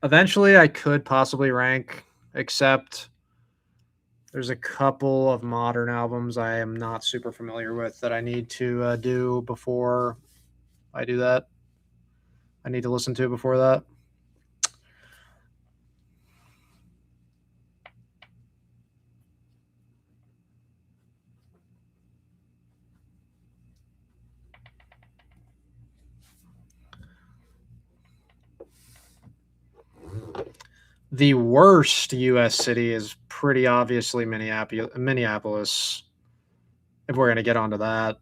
Eventually, I could possibly rank, except there's a couple of modern albums I am not super familiar with that I need to do before I do that. I need to listen to before that. The worst U.S. city is pretty obviously Minneapolis. If we're gonna get onto that,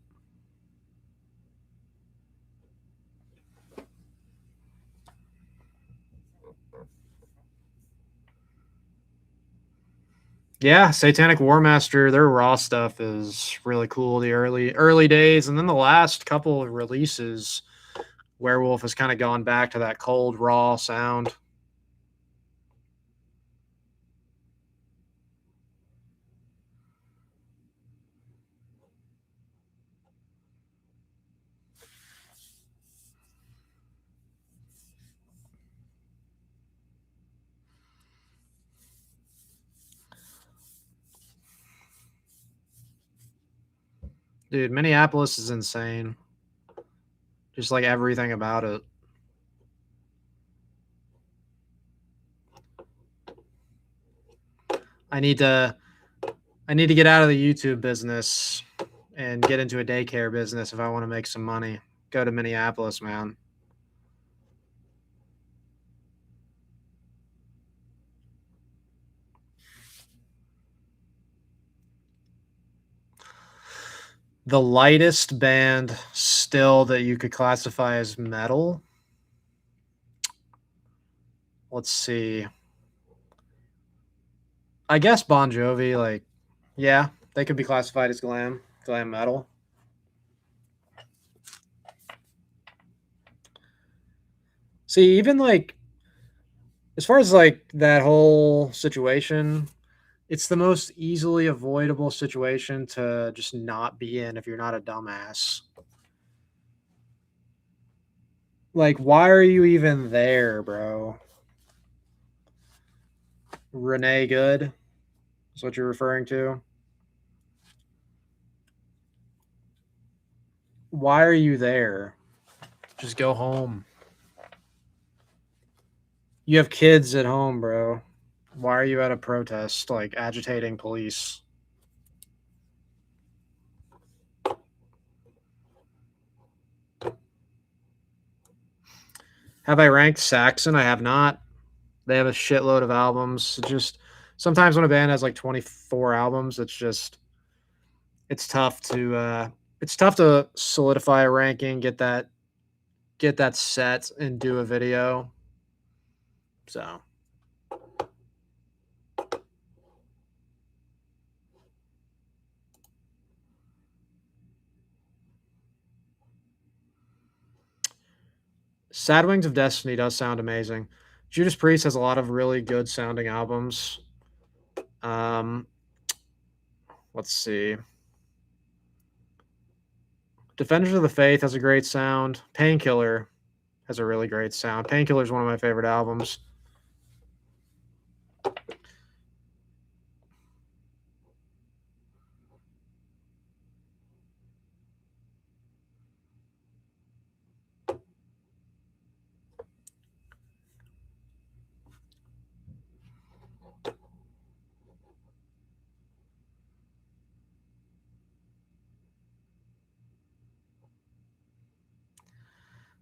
Yeah, Satanic Warmaster, their raw stuff is really cool. The early days, and then the last couple of releases, Werewolf has kind of gone back to that cold raw sound. Dude, Minneapolis is insane. Just like everything about it. I need to I need to get out of the YouTube business and get into a daycare business if I want to make some money. Go to Minneapolis, man. The lightest band still that you could classify as metal. Let's see. I guess Bon Jovi, like, yeah, they could be classified as glam metal. See, even like as far as like that whole situation, it's the most easily avoidable situation to just not be in if you're not a dumbass. Like, why are you even there, bro? Renee Good is what you're referring to. Why are you there? Just go home. You have kids at home, bro. Why are you at a protest, like agitating police? Have I ranked Saxon? I have not. They have a shitload of albums. It's just sometimes when a band has like 24 albums, it's tough to it's tough to solidify a ranking, get that set and do a video. So Sad Wings of Destiny does sound amazing. Judas Priest has a lot of really good sounding albums. Um, let's see. Defenders of the Faith has a great sound. Painkiller has a really great sound. Painkiller is one of my favorite albums.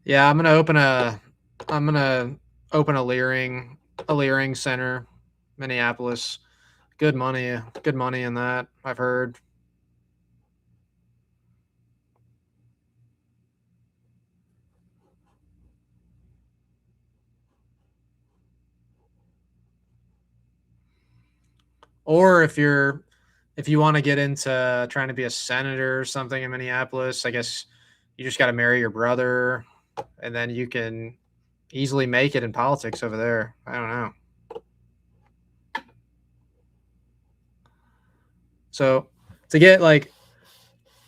Yeah, I'm gonna open a Leering center, Minneapolis. Good money in that. I've heard. Or if you want to get into trying to be a senator or something in Minneapolis, I guess you just got to marry your brother, and then you can easily make it in politics over there. I don't know. So to get like,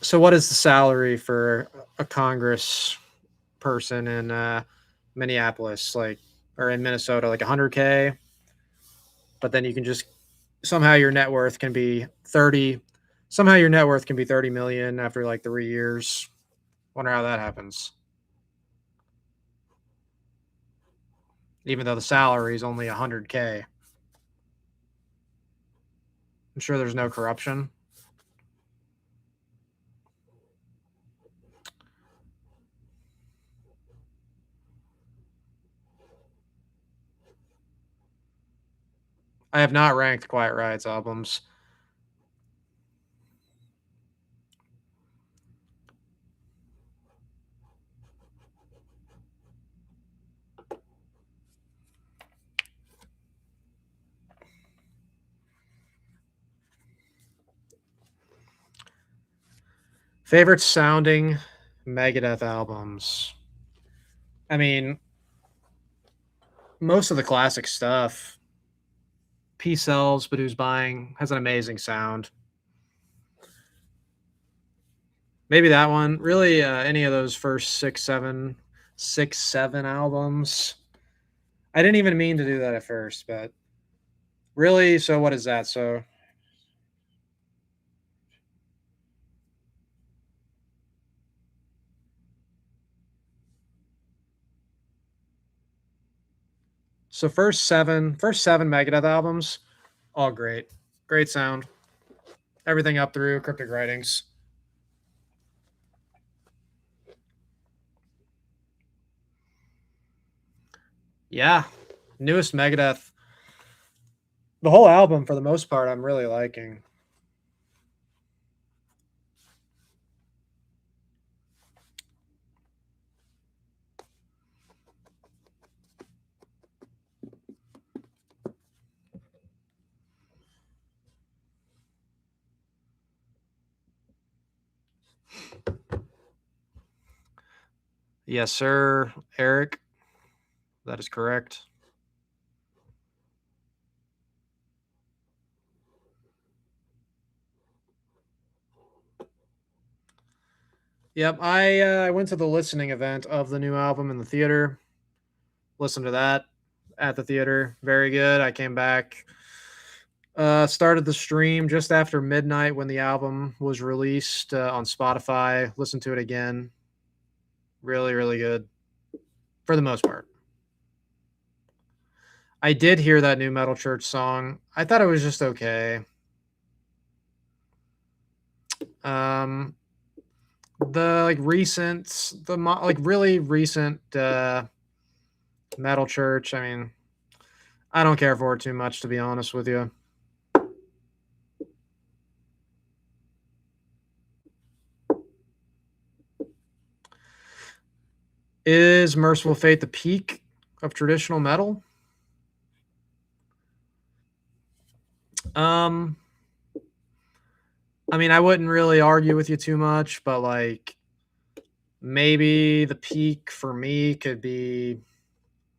so what is the salary for a Congress person in Minneapolis, like, or in Minnesota, like 100K? But then you can just somehow your net worth can be 30. Somehow your net worth can be 30 million after like 3 years. Wonder how that happens. Even though the salary is only 100K. I'm sure there's no corruption. I have not ranked Quiet Riot's albums. Favorite sounding Megadeth albums. I mean, most of the classic stuff. P Cells, but who's buying has an amazing sound. Maybe that one. Really, any of those first six, seven albums. I didn't even mean to do that at first, but really, so what is that? So first seven Megadeth albums, all great. Great sound. Everything up through Cryptic Writings. Yeah. Newest Megadeth. The whole album, for the most part, I'm really liking. Yes, sir, Eric. That is correct. Yep, I went to the listening event of the new album in the theater. Listened to that at the theater. Very good. I came back, started the stream just after midnight when the album was released on Spotify. Listened to it again. Really, really good for the most part. I did hear that new Metal Church song. I thought it was just okay. Um, the like recent, like really recent Metal Church. I mean, I don't care for it too much, to be honest with you. Is Merciful Fate the peak of traditional metal? Um, I mean, I wouldn't really argue with you too much, but like maybe the peak for me could be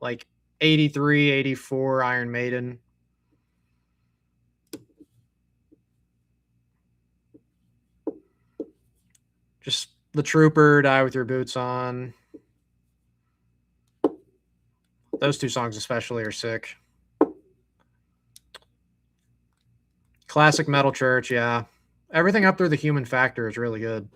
like 83, 84 Iron Maiden. Just the Trooper, Die With Your Boots On. Those two songs especially are sick. Classic Metal Church, yeah. Everything up through the Human Factor is really good.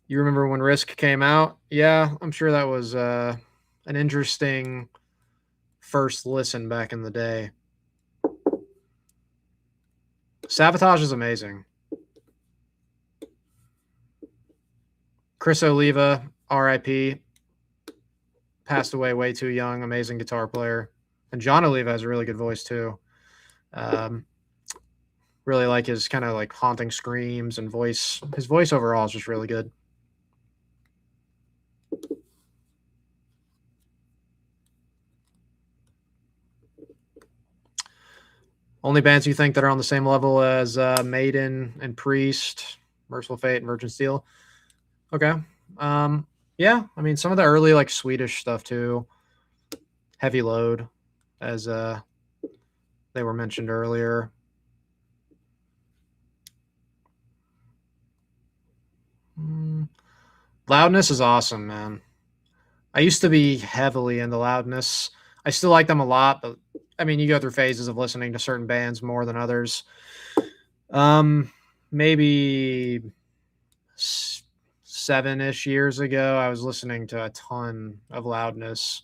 You remember when Risk came out? Yeah, I'm sure that was an interesting first listen back in the day. Sabotage is amazing. Chris Oliva, RIP, passed away way too young. Amazing guitar player. And John Oliva has a really good voice too. Um, really like his kind of like haunting screams and voice. His voice overall is just really good. Only bands you think that are on the same level as Maiden and Priest, Merciful Fate, and Virgin Steel? Okay. Yeah, I mean some of the early like Swedish stuff too. Heavy Load, as they were mentioned earlier. Loudness is awesome, man. I used to be heavily into Loudness. I still like them a lot, but I mean, you go through phases of listening to certain bands more than others. Maybe 7-ish years ago, I was listening to a ton of Loudness.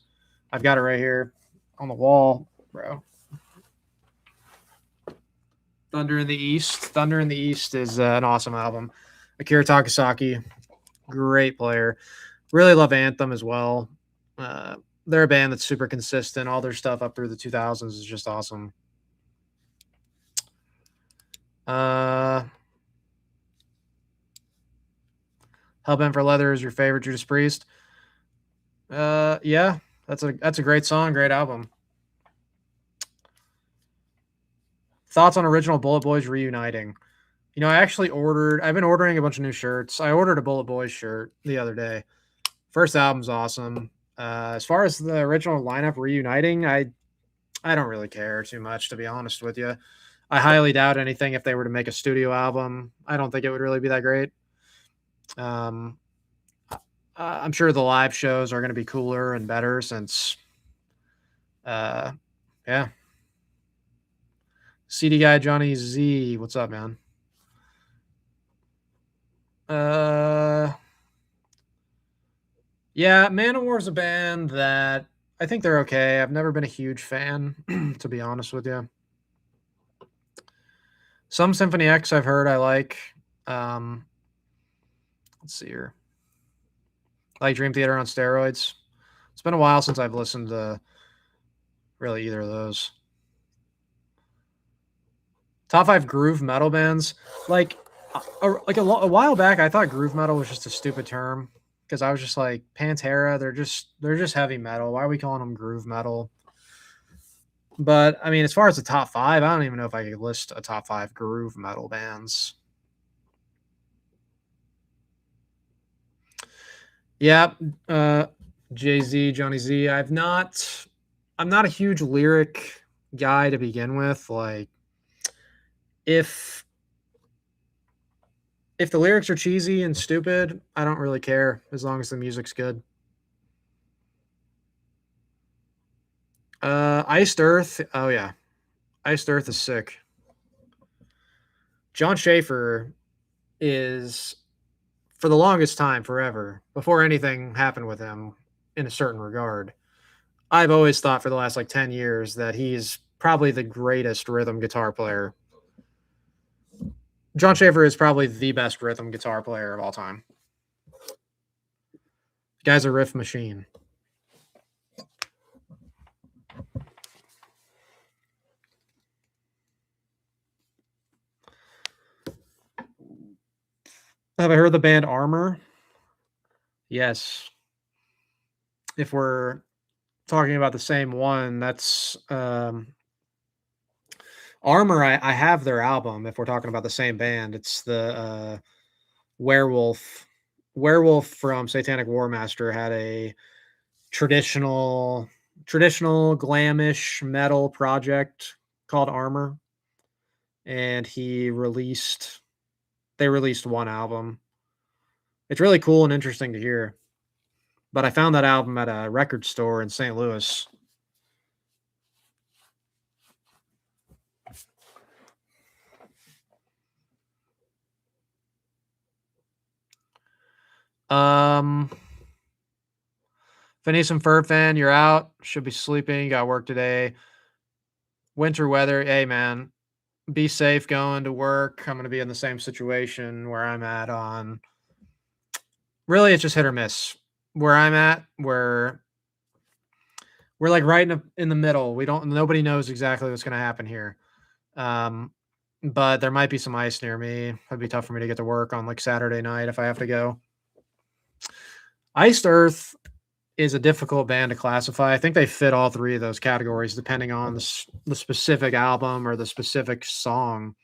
I've got it right here on the wall, bro. Thunder in the East. Thunder in the East is an awesome album. Akira Takasaki, great player. Really love Anthem as well. Uh, they're a band that's super consistent. All their stuff up through the 2000s is just awesome. Hellbent for Leather is your favorite Judas Priest. Yeah, that's a great song, great album. Thoughts on original Bullet Boys reuniting? I actually I've been ordering a bunch of new shirts. I ordered a Bullet Boys shirt the other day. First album's awesome. As far as the original lineup reuniting, I don't really care too much, to be honest with you. I highly doubt anything if they were to make a studio album. I don't think it would really be that great. Um, I'm sure the live shows are going to be cooler and better since, uh, yeah. CD guy Johnny Z, what's up, man? Uh, yeah, Manowar's a band that I think they're okay. I've never been a huge fan, to be honest with you. Some Symphony X I've heard I like. Um, let's see here. I like Dream Theater on steroids. It's been a while since I've listened to really either of those. Top 5 groove metal bands. Like a while back, I thought groove metal was just a stupid term because I was just like Pantera. They're just heavy metal. Why are we calling them groove metal? But I mean, as far as the top 5, I don't even know if I could list a top 5 groove metal bands. Yeah, Jay Z, Johnny Z. I'm not a huge lyric guy to begin with. Like, if if the lyrics are cheesy and stupid, I don't really care as long as the music's good. Iced Earth. Oh yeah, Iced Earth is sick. John Schaefer is, for the longest time, forever, before anything happened with him in a certain regard. I've always thought for the last like 10 years that he's probably the greatest rhythm guitar player. John Schaefer is probably the best rhythm guitar player of all time. The guy's a riff machine. Have I heard the band Armor? Yes. If we're talking about the same one, that's Armor. I have their album. If we're talking about the same band, it's the Werewolf. Werewolf from Satanic War Master had a traditional glamish metal project called Armor, and they released one album. It's really cool and interesting to hear. But I found that album at a record store in St. Louis. Um, Phineas and Ferb fan, you're out. Should be sleeping. Got work today. Winter weather. Hey, man, be safe going to work. I'm going to be in the same situation where I'm at on. Really, it's just hit or miss. Where I'm at, where we're like right in the middle. Nobody knows exactly what's going to happen here. Um, but there might be some ice near me. It'd be tough for me to get to work on like Saturday night if I have to go. Iced Earth is a difficult band to classify. I think they fit all three of those categories depending on the specific album or the specific song.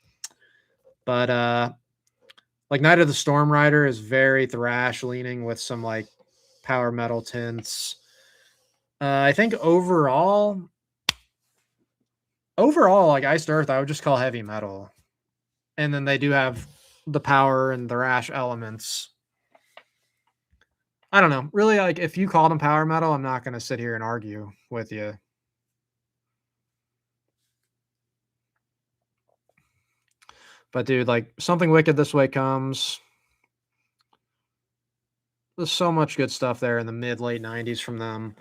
But like Night of the Storm Rider is very thrash leaning with some like power metal tints. I think overall, like Iced Earth, I would just call heavy metal. And then they do have the power and thrash elements. I don't know. Really, like if you called them power metal, I'm not going to sit here and argue with you. But dude, like Something Wicked This Way Comes. There's so much good stuff there in the mid late 90s from them.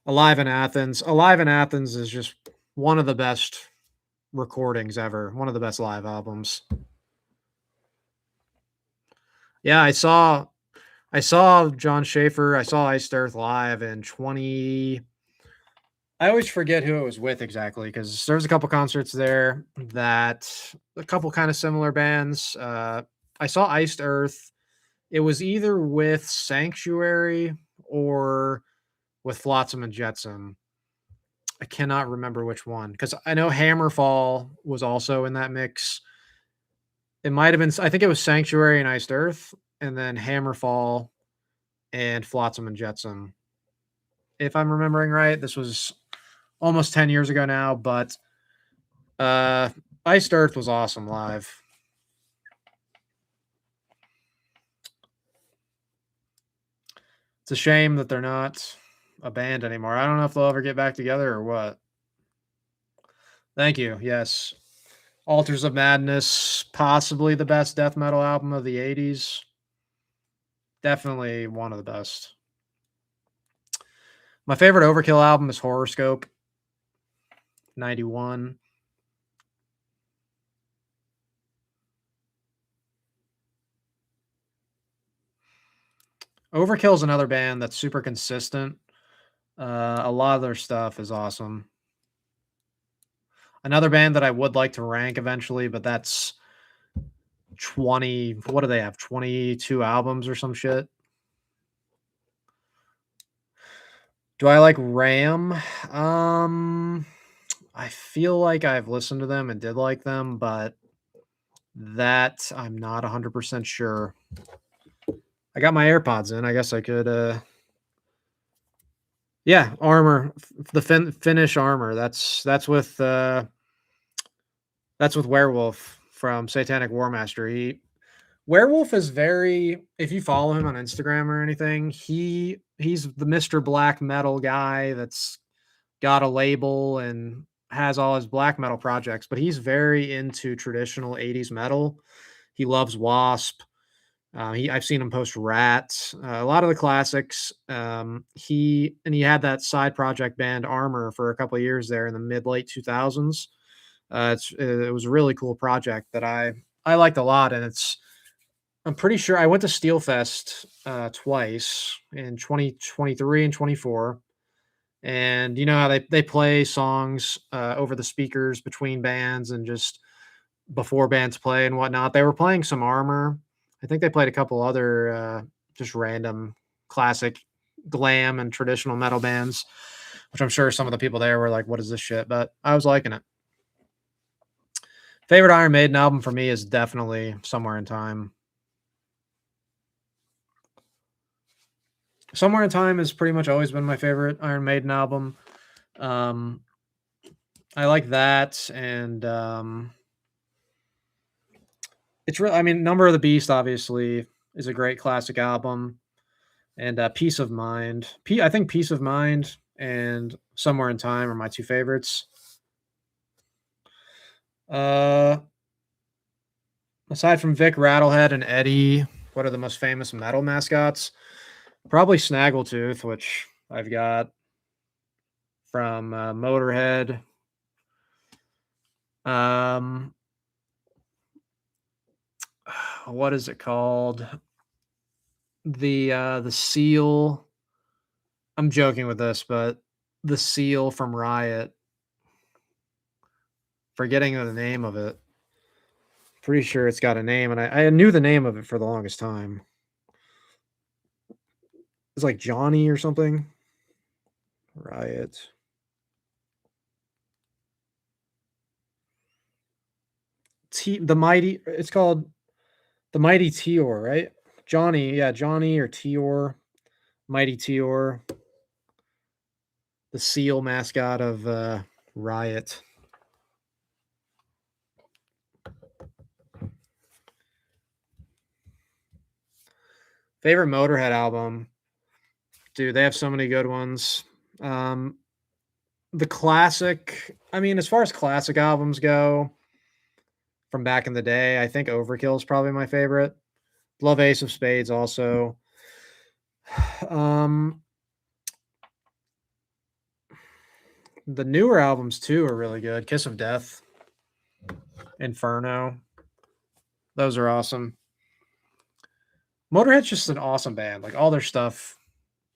Alive in Athens. Alive in Athens is just one of the best recordings ever. One of the best live albums. Yeah, I saw John Schaefer. I saw Iced Earth live in 20. I always forget who it was with exactly because there was a couple concerts there that a couple kind of similar bands. I saw Iced Earth. It was either with Sanctuary or with Flotsam and Jetsam. I cannot remember which one because I know Hammerfall was also in that mix. It might have been I think it was Sanctuary and Iced Earth, and then Hammerfall and Flotsam and Jetsam, if I'm remembering right. This was almost 10 years ago now, but uh, Iced Earth was awesome live. It's a shame that they're not a band anymore. I don't know if they'll ever get back together or what. Thank you. Yes. Altars of Madness, possibly the best death metal album of the 80s. Definitely one of the best. My favorite Overkill album is Horoscope 91. Overkill is another band that's super consistent. A lot of their stuff is awesome. Another band that I would like to rank eventually, but that's 20. What do they have? 22 albums or some shit. Do I like Ram? I feel like I've listened to them and did like them, but that I'm not 100% sure. I got my AirPods in. I guess I could yeah, Armor, the Finnish Armor. That's with Werewolf from Satanic War Master. Werewolf is very, if you follow him on Instagram or anything, he's the Mr. Black Metal guy that's got a label and has all his black metal projects, but he's very into traditional 80s metal. He loves Wasp. I've seen him post Rat, a lot of the classics. He had that side project band Armor for a couple of years there in the mid late 2000s. It was a really cool project that I liked a lot, and I'm pretty sure I went to Steelfest twice in 2023 and 24. And you know how they play songs over the speakers between bands and just before bands play and whatnot. They were playing some Armor. I think they played a couple other just random classic glam and traditional metal bands, which I'm sure some of the people there were like, "What is this shit?" But I was liking it. Favorite Iron Maiden album for me is definitely Somewhere in Time. Somewhere in Time has pretty much always been my favorite Iron Maiden album. Um, I like that, and it's real. I mean, Number of the Beast obviously is a great classic album, and Peace of Mind. I think Peace of Mind and Somewhere in Time are my two favorites. Uh, Aside from Vic Rattlehead and Eddie, what are the most famous metal mascots? Probably Snaggletooth, which I've got from Motorhead. Um, what is it called? The seal. I'm joking with this, but the seal from Riot. Forgetting the name of it. Pretty sure it's got a name, and I knew the name of it for the longest time. It's like Johnny or something. Riot. The mighty. It's called the Mighty Tior, right? Johnny, yeah, Johnny or Tior, Mighty Tior, the seal mascot of Riot. Favorite Motorhead album? Dude, they have so many good ones. Um, the classic, I mean, as far as classic albums go from back in the day, I think Overkill is probably my favorite. Love Ace of Spades also. Um, the newer albums too are really good. Kiss of Death, Inferno. Those are awesome. Motorhead's just an awesome band. Like all their stuff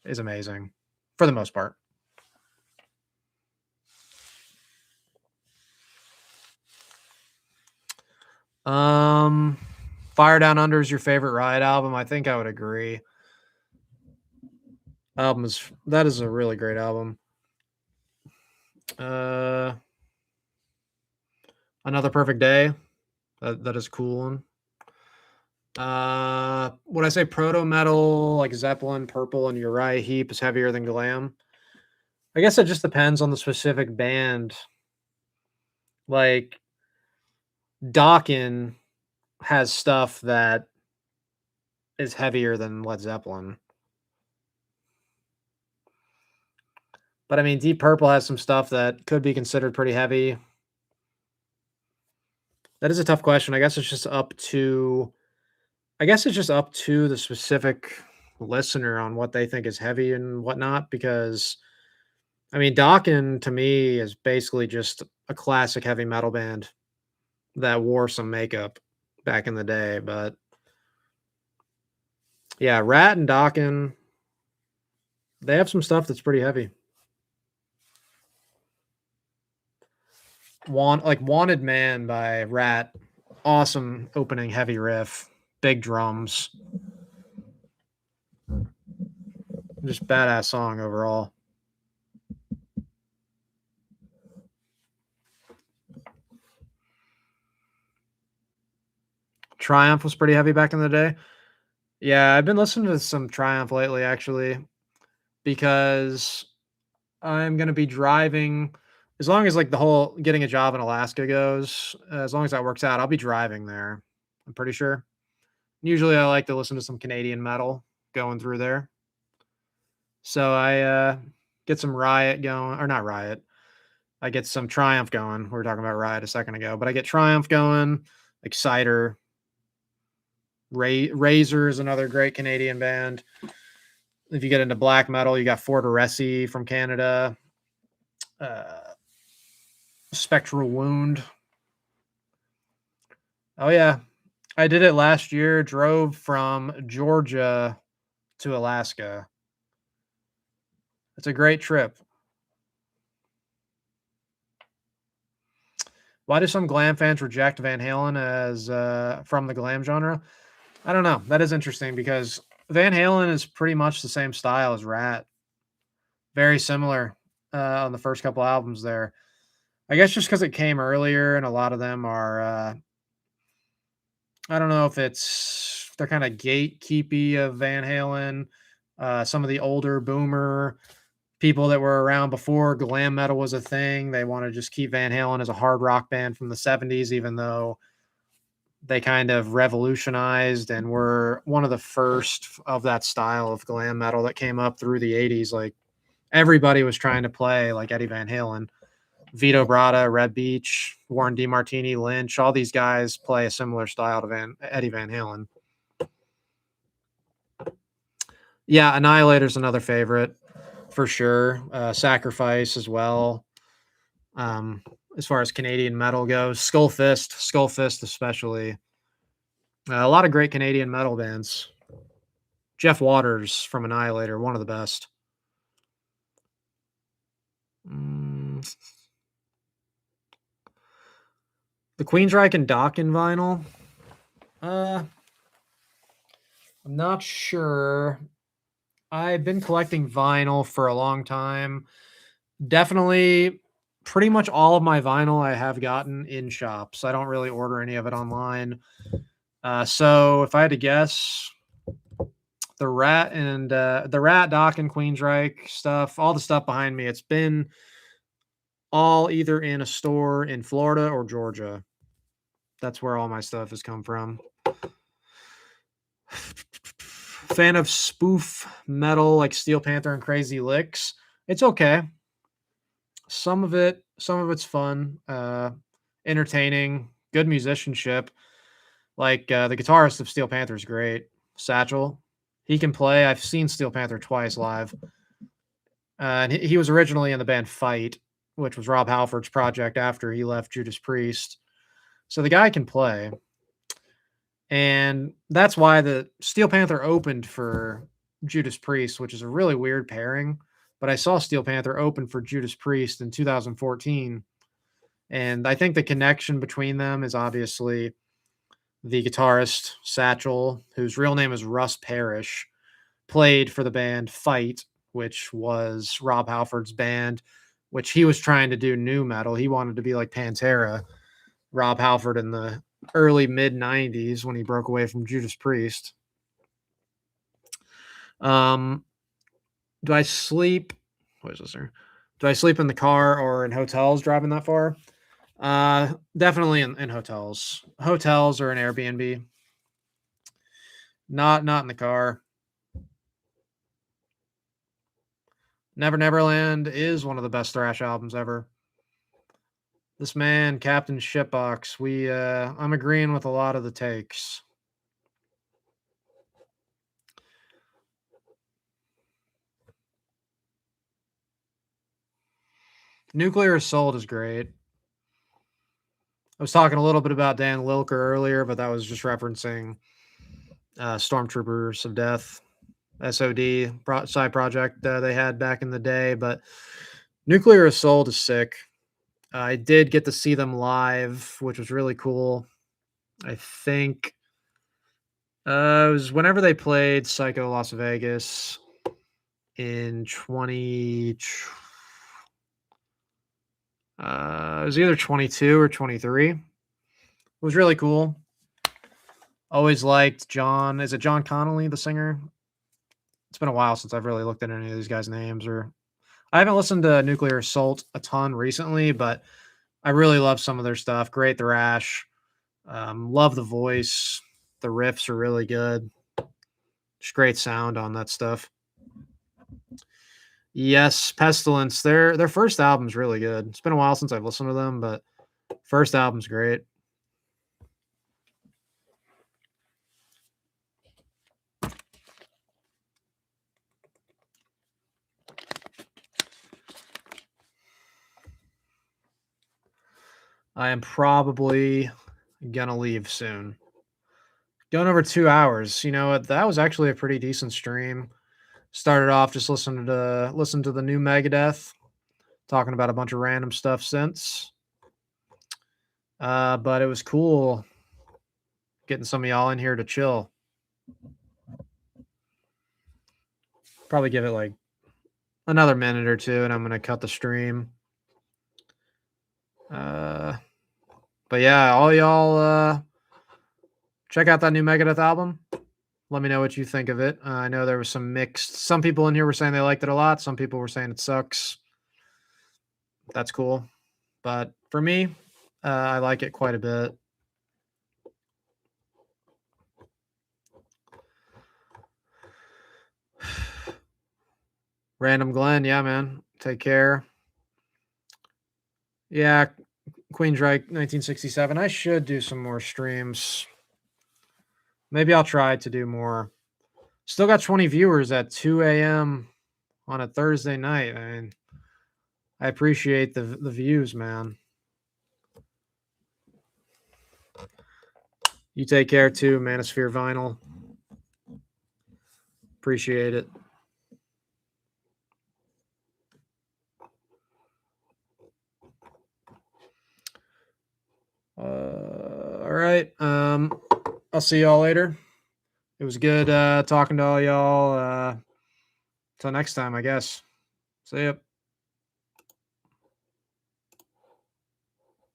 is amazing for the most part. Um, Fire Down Under is your favorite Riot album. I think I would agree. That is a really great album. Uh, Another Perfect Day. That is a cool one. Would I say proto metal like Zeppelin, Purple, and Uriah Heep is heavier than glam? I guess it just depends on the specific band. Like Dokken has stuff that is heavier than Led Zeppelin. But I mean, Deep Purple has some stuff that could be considered pretty heavy. That is a tough question. I guess it's just up to the specific listener on what they think is heavy and whatnot, because I mean, Dokken to me is basically just a classic heavy metal band that wore some makeup back in the day. But yeah, Rat and Dokken, they have some stuff that's pretty heavy. Wanted Man by Rat, awesome opening heavy riff, big drums, just badass song overall. Triumph was pretty heavy back in the day. Yeah, I've been listening to some Triumph lately actually, because I'm gonna be driving as long as, like, the whole getting a job in Alaska goes, as long as that works out, I'll be driving there, I'm pretty sure. Usually, I like to listen to some Canadian metal going through there. So get some Riot going, or not Riot, I get some Triumph going. We were talking about Riot a second ago, but I get Triumph going, Exciter, Razor is another great Canadian band. If you get into black metal, you got Fortaleza from Canada, uh, Spectral Wound. Oh yeah, I did it last year. Drove from Georgia to Alaska. It's a great trip. Why do some glam fans reject Van Halen as from the glam genre? I don't know. That is interesting because Van Halen is pretty much the same style as Rat. Very similar on the first couple albums there. I guess just because it came earlier and a lot of them are I don't know if they're kind of gatekeepy of Van Halen. Some of the older boomer people that were around before glam metal was a thing, they want to just keep Van Halen as a hard rock band from the 70s, even though they kind of revolutionized and were one of the first of that style of glam metal that came up through the 80s. Like everybody was trying to play like Eddie Van Halen. Vito Bratta, Red Beach, Warren DeMartini, Lynch, all these guys play a similar style to Eddie Van Halen. Yeah, Annihilator's another favorite for sure. Sacrifice as well. As far as Canadian metal goes, Skull Fist especially. A lot of great Canadian metal bands. Jeff Waters from Annihilator, one of the best. Mm, the Queensryche and Dokken vinyl. I'm not sure. I've been collecting vinyl for a long time. Definitely, pretty much all of my vinyl I have gotten in shops. I don't really order any of it online. So if I had to guess, the Rat, Doc, and Queensryche stuff, all the stuff behind me, it's been all either in a store in Florida or Georgia. That's where all my stuff has come from. Fan of spoof metal like Steel Panther and Crazy Licks. It's okay. Some of it's fun, entertaining, good musicianship. Like the guitarist of Steel Panther is great, Satchel. He can play. I've seen Steel Panther twice live, and he was originally in the band Fight, which was Rob Halford's project after he left Judas Priest. So the guy can play. And that's why the Steel Panther opened for Judas Priest, which is a really weird pairing. But I saw Steel Panther open for Judas Priest in 2014. And I think the connection between them is obviously the guitarist, Satchel, whose real name is Russ Parrish, played for the band Fight, which was Rob Halford's band, which he was trying to do new metal. He wanted to be like Pantera. Rob Halford and the early mid 90s when he broke away from Judas Priest. Um, do I sleep? What is this here? Do I sleep in the car or in hotels driving that far? Definitely in hotels. Hotels or an Airbnb. Not in the car. Never Neverland is one of the best thrash albums ever. This man, Captain Shitbox, I'm agreeing with a lot of the takes. Nuclear Assault is great. I was talking a little bit about Dan Lilker earlier, but that was just referencing Stormtroopers of Death, SOD side project they had back in the day. But Nuclear Assault is sick. I did get to see them live, which was really cool. I think it was whenever they played Psycho Las Vegas in 20. It was either 22 or 23. It was really cool. Always liked John. Is it John Connolly, the singer? It's been a while since I've really looked at any of these guys' names. Or I haven't listened to Nuclear Assault a ton recently, but I really love some of their stuff. Great thrash. Love the voice. The riffs are really good. Just great sound on that stuff. Yes, Pestilence. Their first album's really good. It's been a while since I've listened to them, but first album's great. I am probably gonna leave soon. Going over 2 hours. You know what? That was actually a pretty decent stream. Started off just listen to the new Megadeth, talking about a bunch of random stuff since. But it was cool getting some of y'all in here to chill. Probably give it like another minute or two, and I'm gonna cut the stream. But yeah, all y'all check out that new Megadeth album. Let me know what you think of it. I know there was some mixed. Some people in here were saying they liked it a lot. Some people were saying it sucks. That's cool. But for me, I like it quite a bit. Random Glenn, yeah, man. Take care. Yeah, Queensryche 1967. I should do some more streams. Maybe I'll try to do more. Still got 20 viewers at 2 a.m. on a Thursday night. I mean, I appreciate the views, man. You take care too, Manosphere Vinyl. Appreciate it. All right. I'll see y'all later. It was good talking to all y'all. Till next time, I guess. See ya.